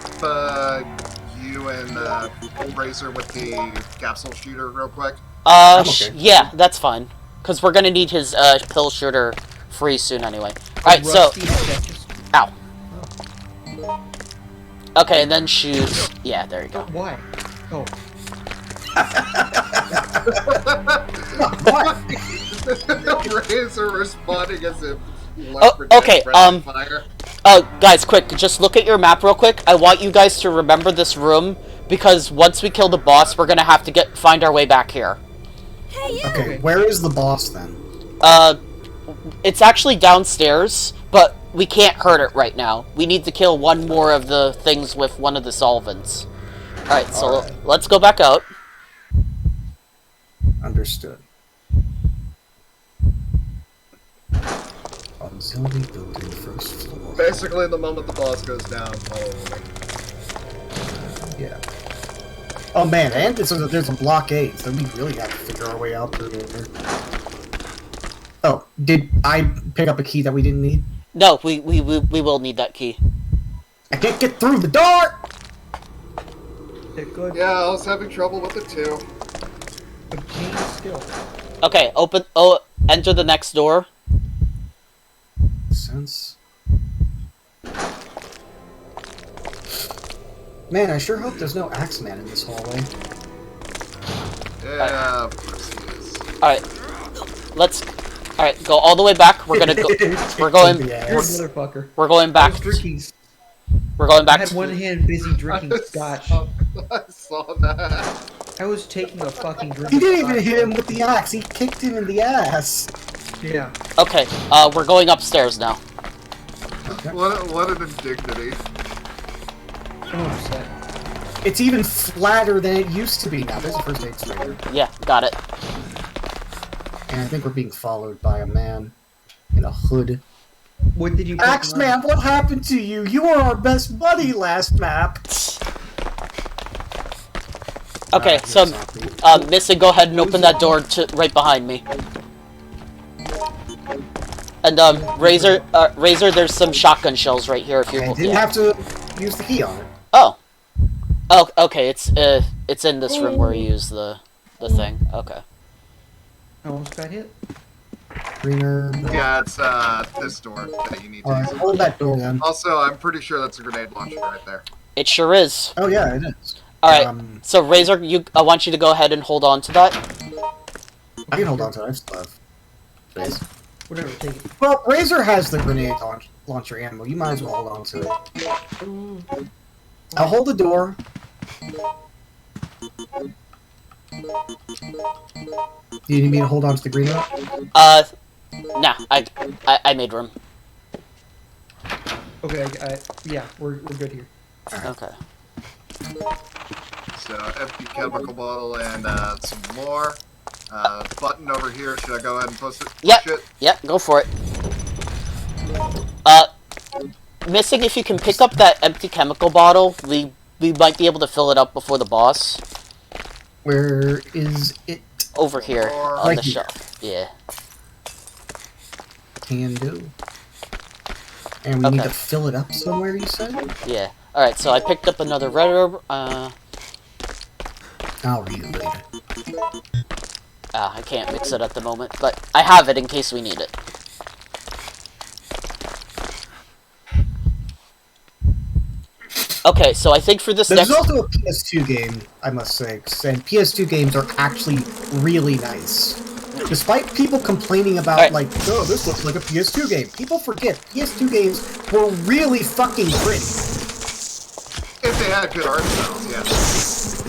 [SPEAKER 3] you and Razor with the capsule shooter real quick?
[SPEAKER 2] okay.
[SPEAKER 1] Yeah, that's fine. Because we're gonna need his pill shooter free soon anyway. Alright, so...
[SPEAKER 4] Rusty injections.
[SPEAKER 1] Ow. Okay, and then shoot... Yeah, there you go.
[SPEAKER 4] Why? Oh.
[SPEAKER 2] What?
[SPEAKER 3] Razor responding as if...
[SPEAKER 1] Okay, guys, quick, just look at your map real quick. I want you guys to remember this room, because once we kill the boss, we're gonna have to find our way back here.
[SPEAKER 2] Okay, where is the boss then?
[SPEAKER 1] It's actually downstairs, but we can't hurt it right now. We need to kill one more of the things with one of the solvents. Alright, so let's go back out.
[SPEAKER 2] Understood. Auxiliary building, first floor.
[SPEAKER 3] Basically, the moment the boss goes down, follow me.
[SPEAKER 2] Yeah. Oh man, and there's a blockade, so we really have to figure our way out through there. Oh, did I pick up a key that we didn't need?
[SPEAKER 1] No, we will need that key.
[SPEAKER 2] I can't get through the door!
[SPEAKER 4] Good.
[SPEAKER 3] Yeah, I was having trouble with it too.
[SPEAKER 4] Obtain skill.
[SPEAKER 1] Okay, enter the next door.
[SPEAKER 2] Sense. Man, I sure hope there's no Axeman in this hallway.
[SPEAKER 3] Yeah, of course he is.
[SPEAKER 1] Alright. Alright, go all the way back. We're gonna go. We're going.
[SPEAKER 4] You're a motherfucker.
[SPEAKER 1] We're going
[SPEAKER 4] I
[SPEAKER 1] back.
[SPEAKER 4] was drinking.
[SPEAKER 1] We're going
[SPEAKER 4] I
[SPEAKER 1] back.
[SPEAKER 4] had one hand busy drinking scotch.
[SPEAKER 3] I saw that.
[SPEAKER 4] I was taking a fucking drink.
[SPEAKER 2] He
[SPEAKER 4] of
[SPEAKER 2] didn't even
[SPEAKER 4] scotch.
[SPEAKER 2] hit him with the axe, he kicked him in the ass.
[SPEAKER 4] Yeah.
[SPEAKER 1] Okay. We're going upstairs now.
[SPEAKER 3] What an indignity.
[SPEAKER 4] I'm upset.
[SPEAKER 2] It's even flatter than it used to be now. There's a first aid sprayer.
[SPEAKER 1] Yeah, got it.
[SPEAKER 2] And I think we're being followed by a man in a hood.
[SPEAKER 4] What did you pick
[SPEAKER 2] Axeman, what happened to you? You were our best buddy last map.
[SPEAKER 1] Okay, so Missy, go ahead and open that door right behind me. And Razor, there's some shotgun shells right here if you.
[SPEAKER 2] I didn't have to use the key on it.
[SPEAKER 1] Oh. Oh, okay. It's in this room where you use the thing. Okay.
[SPEAKER 4] I almost got hit.
[SPEAKER 2] Greener.
[SPEAKER 3] Yeah, it's this door that you need to
[SPEAKER 2] Alright,
[SPEAKER 3] use.
[SPEAKER 2] hold that door then.
[SPEAKER 3] Also, I'm pretty sure that's a grenade launcher right there.
[SPEAKER 1] It sure is.
[SPEAKER 2] Oh yeah, it is.
[SPEAKER 1] All right. So Razor, I want you to go ahead and hold on to that.
[SPEAKER 2] I can hold on to it. I still have space.
[SPEAKER 4] Whatever, take it.
[SPEAKER 2] Well, Razor has the grenade launcher ammo. You might as well hold on to it. I'll hold the door. Do you need me to hold on to the green one?
[SPEAKER 1] Nah. I made room.
[SPEAKER 4] Okay, yeah, we're good here.
[SPEAKER 1] Okay.
[SPEAKER 3] So, empty chemical bottle and some more. Button over here. Should I go ahead and push it?
[SPEAKER 1] Yep.
[SPEAKER 3] Push it?
[SPEAKER 1] Yep. Go for it. Missing, if you can pick up that empty chemical bottle, we might be able to fill it up before the boss.
[SPEAKER 2] Where is it?
[SPEAKER 1] Over here on
[SPEAKER 2] Right
[SPEAKER 1] the
[SPEAKER 2] here.
[SPEAKER 1] shelf. Yeah.
[SPEAKER 2] Can do. And we need
[SPEAKER 1] Okay.
[SPEAKER 2] to fill it up somewhere, you said?
[SPEAKER 1] Yeah. All right. So I picked up another red herb.
[SPEAKER 2] I'll read it later.
[SPEAKER 1] I can't mix it at the moment, but I have it in case we need it. Okay, so I think for this
[SPEAKER 2] There's
[SPEAKER 1] next...
[SPEAKER 2] also a PS2 game, I must say, and PS2 games are actually really nice. Despite people complaining about,
[SPEAKER 1] Alright.
[SPEAKER 2] like, oh, this looks like a PS2 game, people forget PS2 games were really fucking pretty.
[SPEAKER 3] If they had good art styles, yes.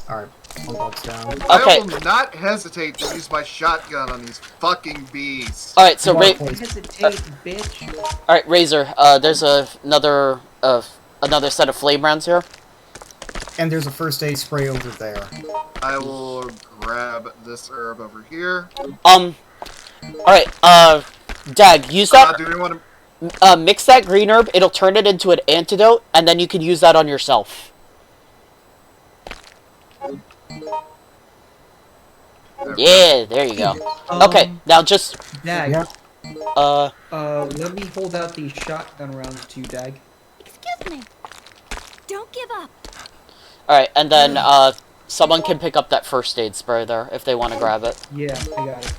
[SPEAKER 2] Alright, one box down.
[SPEAKER 1] Okay.
[SPEAKER 3] I will not hesitate to use my shotgun on these fucking bees.
[SPEAKER 1] All right, so
[SPEAKER 4] Hesitate, bitch.
[SPEAKER 1] all right, Razor. There's another set of flame rounds here.
[SPEAKER 2] And there's a first aid spray over there.
[SPEAKER 3] I will grab this herb over here.
[SPEAKER 1] All right. Dag, use that.
[SPEAKER 3] Do we want
[SPEAKER 1] Mix that green herb. It'll turn it into an antidote, and then you can use that on yourself. Yeah, there you go. Okay, now just
[SPEAKER 4] Dag.
[SPEAKER 2] Yeah.
[SPEAKER 4] Let me hold out these shotgun rounds to you, Dag.
[SPEAKER 6] listening. Don't give up.
[SPEAKER 1] Alright, and then, someone can pick up that first aid spray there, if they want to grab it.
[SPEAKER 4] Yeah, I got it.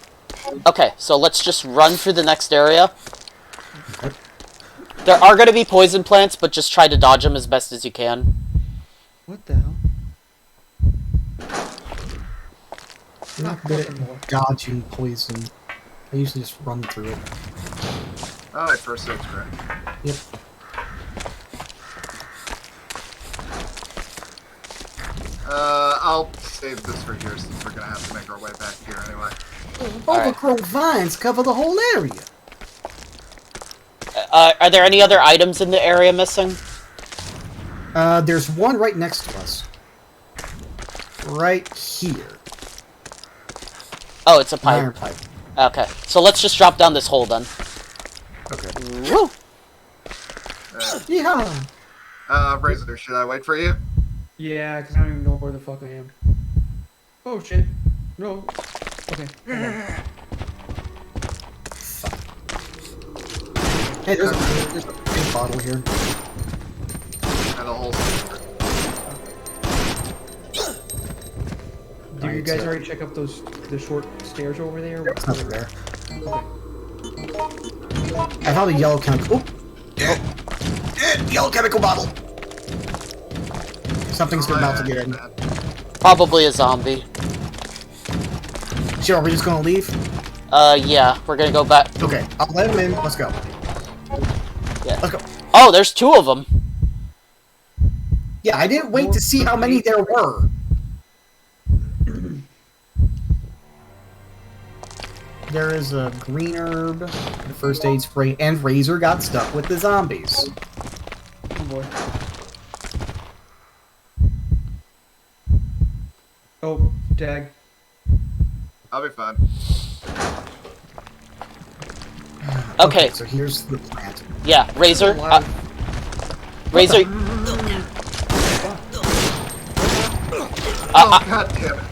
[SPEAKER 1] Okay, so let's just run through the next area. There are going to be poison plants, but just try to dodge them as best as you can.
[SPEAKER 4] What the hell?
[SPEAKER 2] I'm not good at dodging poison. I usually just run through it.
[SPEAKER 3] Alright, first aid spray.
[SPEAKER 2] Yep.
[SPEAKER 3] I'll save this for here since we're gonna have to make our way back here anyway.
[SPEAKER 2] Overgrown vines cover the whole area.
[SPEAKER 1] Are there any other items in the area missing?
[SPEAKER 2] There's one right next to us. Right here.
[SPEAKER 1] Oh, it's a
[SPEAKER 2] An iron
[SPEAKER 1] pipe.
[SPEAKER 2] pipe.
[SPEAKER 1] Okay, so let's just drop down this hole then.
[SPEAKER 2] Okay.
[SPEAKER 1] Woo!
[SPEAKER 2] Yeah.
[SPEAKER 3] Razor, should I wait for you?
[SPEAKER 4] Yeah, because I don't even know where the fuck I am. Oh shit. No. Okay.
[SPEAKER 2] Hey, there's a big bottle here.
[SPEAKER 3] And the whole
[SPEAKER 4] Did you guys already check up the short stairs over there?
[SPEAKER 2] There's nothing there.
[SPEAKER 4] Okay.
[SPEAKER 2] I found a yellow chemical. Yellow chemical bottle. Something's about to get in.
[SPEAKER 1] Probably a zombie.
[SPEAKER 2] Sure, are we just gonna leave?
[SPEAKER 1] Yeah, we're gonna go back.
[SPEAKER 2] Okay, I'll let him in. Let's go.
[SPEAKER 1] Yeah.
[SPEAKER 2] Let's go.
[SPEAKER 1] Oh, there's two of them.
[SPEAKER 2] Yeah, I didn't wait to see how many there were. There is a green herb, the first aid spray, and Razor got stuck with the zombies.
[SPEAKER 4] Oh boy. Oh, Dag.
[SPEAKER 3] I'll be fine.
[SPEAKER 1] Okay.
[SPEAKER 2] So here's the plant.
[SPEAKER 1] Yeah, Razor. Razor.
[SPEAKER 3] Oh, god damn it.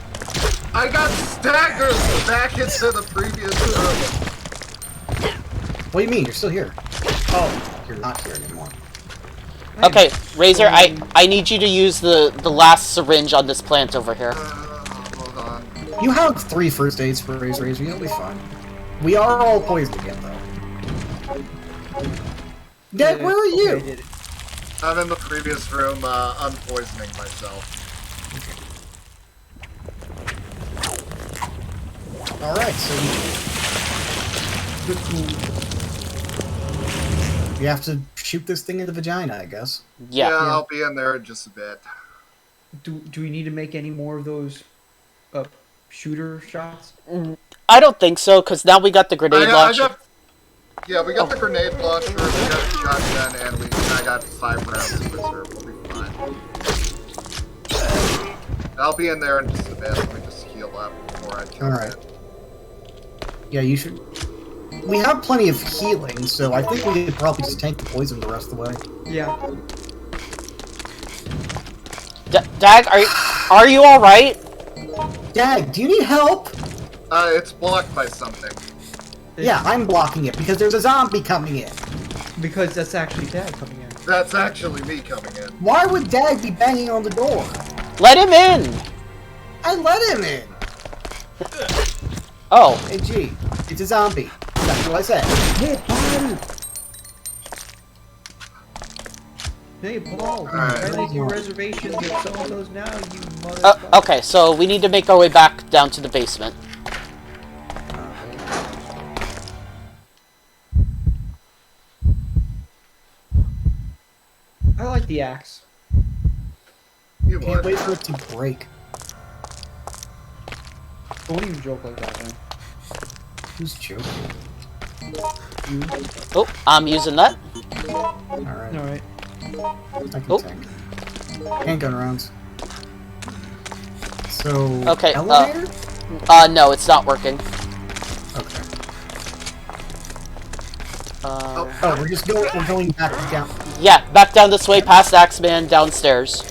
[SPEAKER 3] I got staggered back into the previous room.
[SPEAKER 2] What do you mean? You're still here. Oh, you're not here anymore.
[SPEAKER 1] Okay, Razor, I need you to use the last syringe on this plant over here.
[SPEAKER 3] Hold on.
[SPEAKER 2] You have 3 first aid sprays, Razor. You'll be fine. We are all poisoned again, though. Dad, where are you?
[SPEAKER 3] I'm in the previous room, unpoisoning myself.
[SPEAKER 2] Alright, so you have to shoot this thing in the vagina, I guess.
[SPEAKER 1] Yeah.
[SPEAKER 3] I'll be in there in just a bit.
[SPEAKER 4] Do we need to make any more of those shooter shots?
[SPEAKER 1] I don't think so, because now we got the grenade launcher.
[SPEAKER 3] Yeah, we got the grenade launcher, we got a shotgun, and I got 5 rounds in reserve. We'll be fine. I'll be in there in just a bit. Let me just heal up before I jump
[SPEAKER 2] Alright. Yeah, you should... We have plenty of healing, so I think we could probably just tank the poison the rest of the way.
[SPEAKER 4] Yeah.
[SPEAKER 1] Dag, are you alright?
[SPEAKER 2] Dag, do you need help?
[SPEAKER 3] It's blocked by something.
[SPEAKER 2] Yeah, I'm blocking it because there's a zombie coming in.
[SPEAKER 4] Because that's actually Dag coming in.
[SPEAKER 3] That's actually me coming in.
[SPEAKER 2] Why would Dag be banging on the door?
[SPEAKER 1] Let him in!
[SPEAKER 2] I let him in!
[SPEAKER 1] Oh.
[SPEAKER 2] Hey, gee, it's a zombie. That's what I said.
[SPEAKER 4] Hey, Paul,
[SPEAKER 3] Alright.
[SPEAKER 4] I make your reservations at some of those now, you motherfucker.
[SPEAKER 1] Okay, so we need to make our way back down to the basement.
[SPEAKER 4] I like the axe.
[SPEAKER 3] You
[SPEAKER 2] Can't
[SPEAKER 3] would.
[SPEAKER 2] wait for it to break.
[SPEAKER 4] Don't even joke like that, man.
[SPEAKER 2] Who's joking?
[SPEAKER 4] You?
[SPEAKER 1] Oh, I'm using that.
[SPEAKER 2] Alright,
[SPEAKER 4] Alright.
[SPEAKER 2] I can
[SPEAKER 1] Oh.
[SPEAKER 2] tank. Handgun rounds. So,
[SPEAKER 1] Okay,
[SPEAKER 2] elevator?
[SPEAKER 1] No, it's not working.
[SPEAKER 2] Okay.
[SPEAKER 1] Uh,
[SPEAKER 2] Oh, we're going back down.
[SPEAKER 1] yeah, back down this way, past Axeman, downstairs.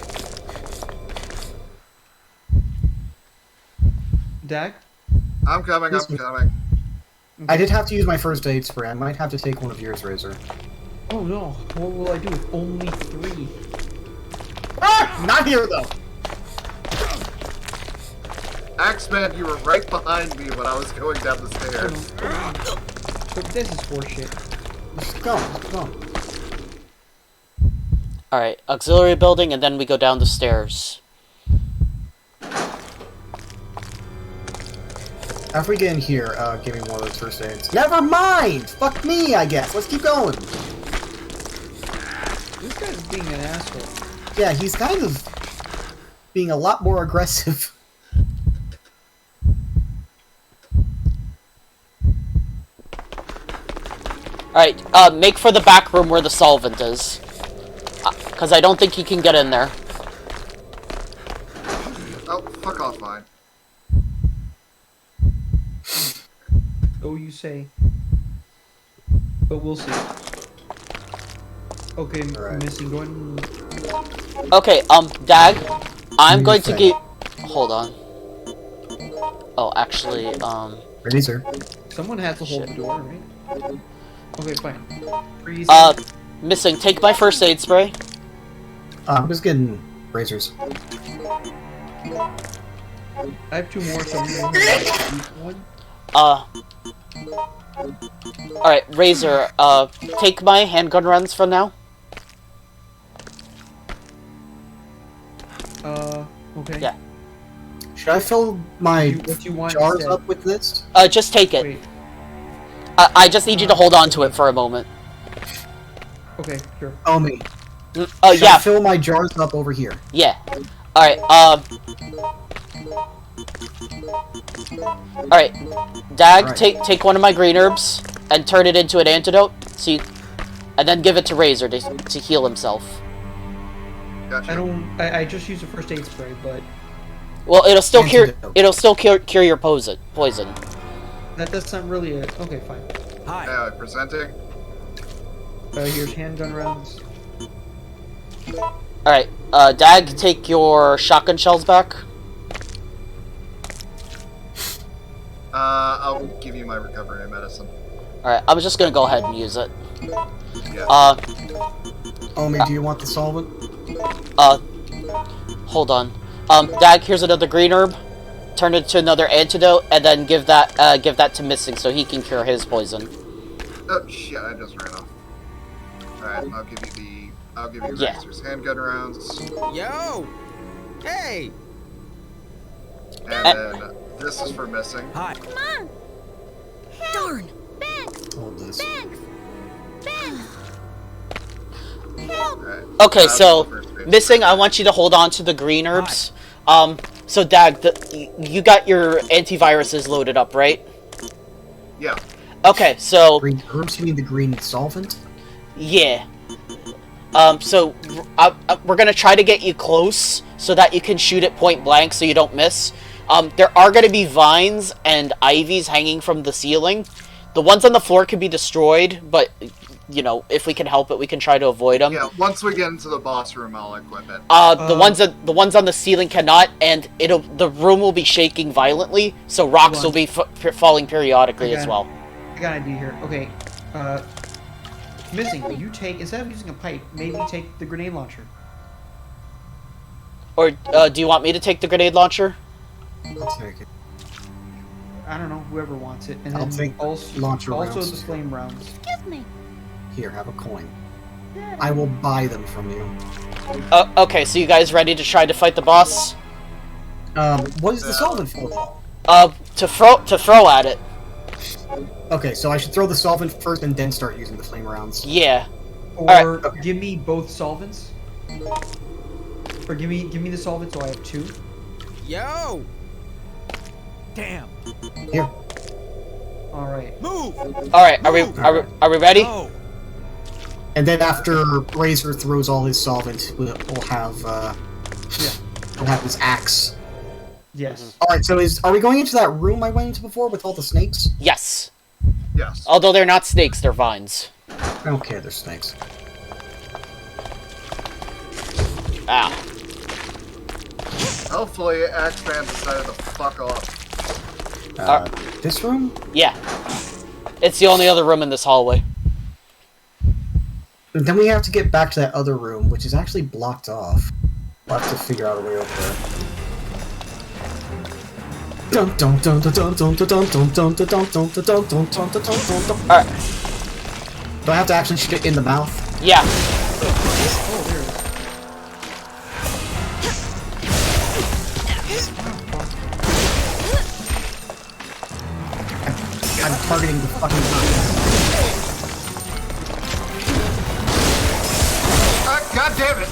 [SPEAKER 4] Dag?
[SPEAKER 3] I'm coming,
[SPEAKER 2] This
[SPEAKER 3] I'm
[SPEAKER 2] was-
[SPEAKER 3] coming.
[SPEAKER 2] I did have to use my first aid spray. I might have to take one of yours, Razor.
[SPEAKER 4] Oh no, what will I do with only 3?
[SPEAKER 2] Ah! Not here, though!
[SPEAKER 3] Axeman, you were right behind me when I was going down the stairs.
[SPEAKER 4] But this is horseshit.
[SPEAKER 2] Let's go, let's go.
[SPEAKER 1] Alright, auxiliary building, and then we go down the stairs.
[SPEAKER 2] After we get in here, give me one of those first aids. Never mind! Fuck me, I guess. Let's keep going.
[SPEAKER 4] This guy's being an asshole.
[SPEAKER 2] Yeah, he's kind of being a lot more aggressive.
[SPEAKER 1] Alright, make for the back room where the solvent is. Because I don't think he can get in there.
[SPEAKER 3] Oh, fuck off, mine.
[SPEAKER 4] Oh, you say. But we'll see. Okay,
[SPEAKER 2] Alright.
[SPEAKER 4] Missing, go ahead and...
[SPEAKER 1] Okay, Dag, I'm going to
[SPEAKER 2] thing.
[SPEAKER 1] get... Hold on. Oh, actually,
[SPEAKER 2] Razor.
[SPEAKER 4] Someone has to hold
[SPEAKER 1] Shit.
[SPEAKER 4] the door, right? Okay, fine. Freeze.
[SPEAKER 1] Missing, take my first aid spray.
[SPEAKER 2] I'm just getting razors.
[SPEAKER 4] I have 2 more, so I'm gonna use one.
[SPEAKER 1] Alright, Razor, take my handgun runs for now.
[SPEAKER 4] Okay.
[SPEAKER 1] Yeah.
[SPEAKER 2] Should I fill my
[SPEAKER 4] What you want
[SPEAKER 2] jars
[SPEAKER 4] instead?
[SPEAKER 2] up with this?
[SPEAKER 1] Just take it.
[SPEAKER 4] Wait.
[SPEAKER 1] I just need you to hold on to it for a moment.
[SPEAKER 4] Okay, sure.
[SPEAKER 2] Oh, me.
[SPEAKER 1] Oh,
[SPEAKER 2] Should
[SPEAKER 1] yeah,
[SPEAKER 2] I fill my jars up over here?
[SPEAKER 1] yeah. Alright, Alright, Dag,
[SPEAKER 2] Alright.
[SPEAKER 1] take one of my green herbs and turn it into an antidote, and then give it to Razor to heal himself.
[SPEAKER 3] Gotcha.
[SPEAKER 4] I just used a first aid spray, but
[SPEAKER 1] Well, it'll still
[SPEAKER 2] Antidote.
[SPEAKER 1] cure your poison.
[SPEAKER 4] that's not really a... Okay, fine.
[SPEAKER 7] Hi.
[SPEAKER 3] Presenting.
[SPEAKER 4] Here's handgun rounds.
[SPEAKER 1] Alright, Dag, take your shotgun shells back.
[SPEAKER 3] I'll give you my recovery medicine.
[SPEAKER 1] Alright, I'm just gonna go ahead and use it.
[SPEAKER 3] Yeah.
[SPEAKER 2] Omi, do you want the solvent?
[SPEAKER 1] Hold on. Dag, here's another green herb. Turn it to another antidote, and then give that to Missing so he can cure his poison.
[SPEAKER 3] Oh shit! I just ran off. All right, I'll give you
[SPEAKER 1] Yeah.
[SPEAKER 3] Razor's handgun rounds,
[SPEAKER 7] Yo! Hey!
[SPEAKER 3] and then this is for Missing.
[SPEAKER 7] Hi.
[SPEAKER 6] Come on! Darn! Thanks!
[SPEAKER 2] Hold this.
[SPEAKER 6] Thanks! Thanks! Help!
[SPEAKER 3] All right.
[SPEAKER 1] Okay,
[SPEAKER 3] That's
[SPEAKER 1] so
[SPEAKER 3] the first base.
[SPEAKER 1] Missing, I want you to hold on to the green herbs. So Dag, you got your antiviruses loaded up, right?
[SPEAKER 3] Yeah.
[SPEAKER 1] Okay, so
[SPEAKER 2] Green herbs? You mean the green solvent?
[SPEAKER 1] yeah. So we're gonna try to get you close so that you can shoot it point blank so you don't miss. There are gonna be vines and ivies hanging from the ceiling. The ones on the floor can be destroyed, but you know, if we can help it, we can try to avoid them.
[SPEAKER 3] Yeah. Once we get into the boss room, I'll equip it.
[SPEAKER 1] The ones on the ceiling cannot, and the room will be shaking violently, so rocks will be falling periodically as well.
[SPEAKER 4] I got an idea here. Okay, Missing, you take, instead of using a pipe, maybe take the grenade launcher.
[SPEAKER 1] Or do you want me to take the grenade launcher?
[SPEAKER 2] I'll take it.
[SPEAKER 4] I don't know, whoever wants it. And
[SPEAKER 2] I'll
[SPEAKER 4] then
[SPEAKER 2] take
[SPEAKER 4] also,
[SPEAKER 2] launcher
[SPEAKER 4] also
[SPEAKER 2] rounds.
[SPEAKER 4] the flame rounds.
[SPEAKER 6] Give me!
[SPEAKER 2] Here, have a coin. I will buy them from you.
[SPEAKER 1] Okay, so you guys ready to try to fight the boss?
[SPEAKER 2] What is the solvent for?
[SPEAKER 1] To throw at it.
[SPEAKER 2] Okay, so I should throw the solvent first and then start using the flame rounds.
[SPEAKER 1] Yeah.
[SPEAKER 4] Or
[SPEAKER 1] Alright.
[SPEAKER 4] give me both solvents. Or give me the solvent so I have 2.
[SPEAKER 7] Yo! Damn.
[SPEAKER 2] Here.
[SPEAKER 4] Alright.
[SPEAKER 7] Move!
[SPEAKER 1] Alright, are we ready?
[SPEAKER 7] Go!
[SPEAKER 2] And then after Razor throws all his solvent, we'll have his axe.
[SPEAKER 4] Yes.
[SPEAKER 2] Alright, so are we going into that room I went into before with all the snakes?
[SPEAKER 1] Yes.
[SPEAKER 3] Yes.
[SPEAKER 1] Although they're not snakes, they're vines.
[SPEAKER 2] I don't care, they're snakes.
[SPEAKER 1] Ah.
[SPEAKER 3] Hopefully, Axeman decided to fuck off.
[SPEAKER 2] This room?
[SPEAKER 1] Yeah. It's the only other room in this hallway.
[SPEAKER 2] And then we have to get back to that other room, which is actually blocked off. We'll have to figure out a way over there. Dun dun dun dun dun dun dun dun dun dun dun dun dun dun dun dun dun dun.
[SPEAKER 1] Alright.
[SPEAKER 2] Do I have to actually shoot it in the mouth?
[SPEAKER 1] Yeah.
[SPEAKER 4] Oh, there it is.
[SPEAKER 2] I'm targeting the fucking mouth.
[SPEAKER 3] God damn it!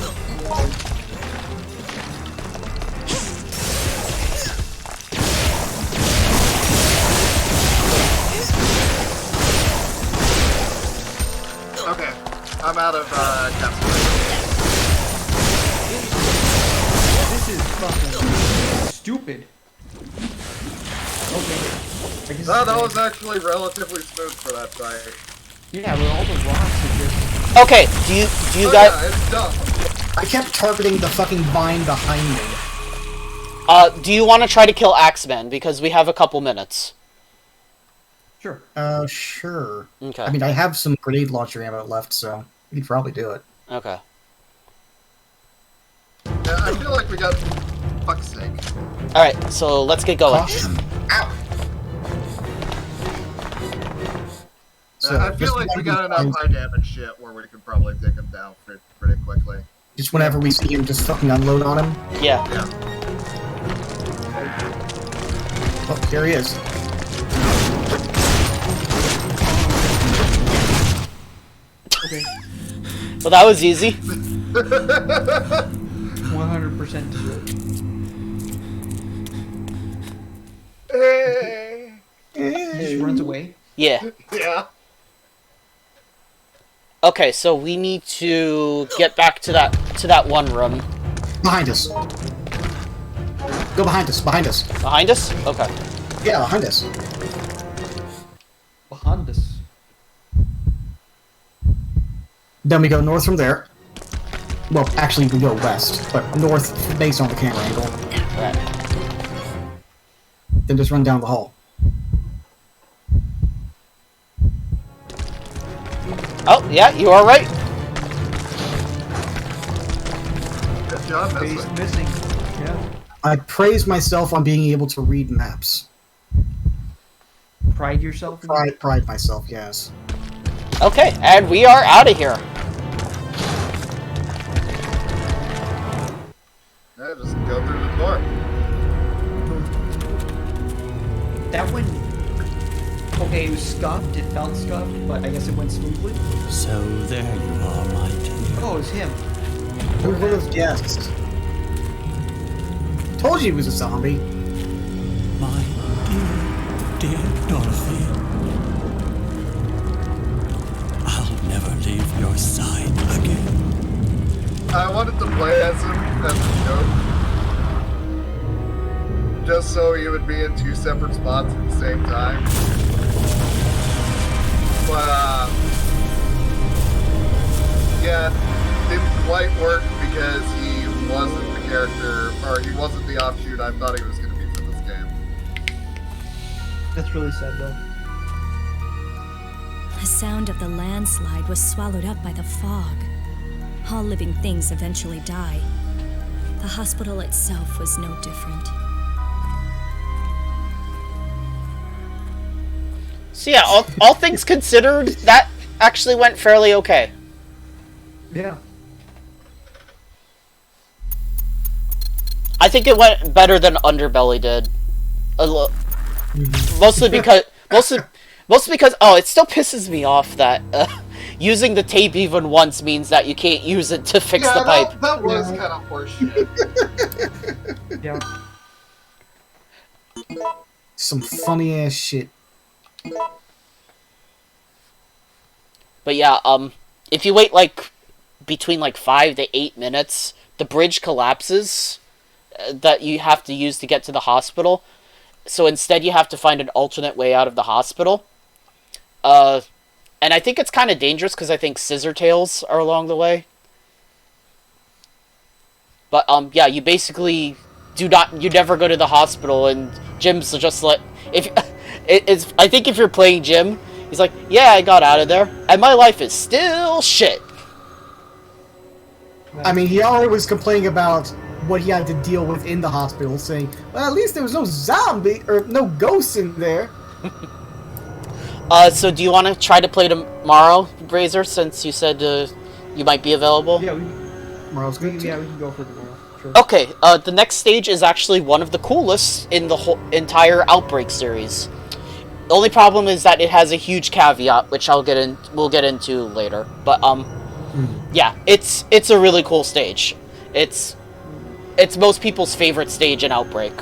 [SPEAKER 3] Okay, I'm out of capsule.
[SPEAKER 4] This is fucking stupid. Okay. I guess
[SPEAKER 3] No, that was actually relatively smooth for that fight.
[SPEAKER 4] yeah, with all the rocks are just...
[SPEAKER 1] Okay, do you
[SPEAKER 3] Oh,
[SPEAKER 1] guys...
[SPEAKER 3] yeah, it's dumb.
[SPEAKER 2] I kept targeting the fucking vine behind me.
[SPEAKER 1] do you want to try to kill Axeman? Because we have a couple minutes.
[SPEAKER 4] Sure.
[SPEAKER 2] Sure.
[SPEAKER 1] Okay.
[SPEAKER 2] I mean, I have some grenade launcher ammo left, so we could probably do it.
[SPEAKER 1] Okay.
[SPEAKER 3] Yeah, I feel like we got... Fuck's sake.
[SPEAKER 1] Alright, so let's get going.
[SPEAKER 2] Caution. Ow! So,
[SPEAKER 3] I feel like we got enough high damage shit where we could probably take him down pretty quickly.
[SPEAKER 2] just whenever we see him, just fucking unload on him.
[SPEAKER 1] Yeah.
[SPEAKER 3] Yeah.
[SPEAKER 2] Oh, here he is.
[SPEAKER 4] Okay.
[SPEAKER 1] Well, that was easy.
[SPEAKER 4] 100% to it. He just runs away.
[SPEAKER 1] Yeah.
[SPEAKER 3] Yeah.
[SPEAKER 1] Okay, so we need to get back to that one room.
[SPEAKER 2] Behind us. Go behind us. Behind us.
[SPEAKER 1] Behind us? Okay.
[SPEAKER 2] Yeah, behind us.
[SPEAKER 4] Behind us.
[SPEAKER 2] Then we go north from there. Well, actually, we go west, but north based on the camera angle.
[SPEAKER 1] Right.
[SPEAKER 2] Then just run down the hall.
[SPEAKER 1] Oh, yeah, you are right.
[SPEAKER 3] Good job,
[SPEAKER 4] Face
[SPEAKER 3] Missing.
[SPEAKER 4] missing. Yeah.
[SPEAKER 2] I praise myself on being able to read maps.
[SPEAKER 4] Pride yourself in that?
[SPEAKER 2] Pride myself, yes.
[SPEAKER 1] Okay, and we are out of here.
[SPEAKER 3] Yeah, just go through the door.
[SPEAKER 4] That went... Okay, it was scuffed. It felt scuffed, but I guess it went smoothly.
[SPEAKER 5] So there you are, my dear.
[SPEAKER 4] Oh, it was him.
[SPEAKER 2] Who would have guessed? Told you he was a zombie.
[SPEAKER 5] My dear Dorothy. I'll never leave your side again.
[SPEAKER 3] I wanted to play as him as a joke. Just so he would be in two separate spots at the same time. But, yeah, didn't quite work because he wasn't the character, or he wasn't the offshoot I thought he was going to be for this game.
[SPEAKER 4] That's really sad, though.
[SPEAKER 6] The sound of the landslide was swallowed up by the fog. All living things eventually die. The hospital itself was no different.
[SPEAKER 1] So yeah, all things considered, that actually went fairly okay.
[SPEAKER 4] Yeah.
[SPEAKER 1] I think it went better than Underbelly did. Mostly because oh, it still pisses me off that using the tape even once means that you can't use it to fix the pipe.
[SPEAKER 3] That was kind of horseshit.
[SPEAKER 4] Yeah.
[SPEAKER 2] Some funny ass shit.
[SPEAKER 1] But yeah, if you wait like between like 5 to 8 minutes, the bridge collapses that you have to use to get to the hospital. So instead you have to find an alternate way out of the hospital. And I think it's kind of dangerous because I think Scissor Tails are along the way. But yeah, you basically you never go to the hospital, and Jim's just like, I think if you're playing Jim, he's like, yeah, I got out of there, and my life is still shit.
[SPEAKER 2] I mean, he already was complaining about what he had to deal with in the hospital, saying, well, at least there was no zombie, or no ghosts in there.
[SPEAKER 1] So do you want to try to play tomorrow, Razor, since you said you might be available?
[SPEAKER 4] Yeah,
[SPEAKER 2] Tomorrow's good, too.
[SPEAKER 4] we can go for tomorrow. Sure.
[SPEAKER 1] Okay, the next stage is actually one of the coolest in the whole entire Outbreak series. The only problem is that it has a huge caveat, which we'll get into later. But yeah, it's a really cool stage. It's most people's favorite stage in Outbreak.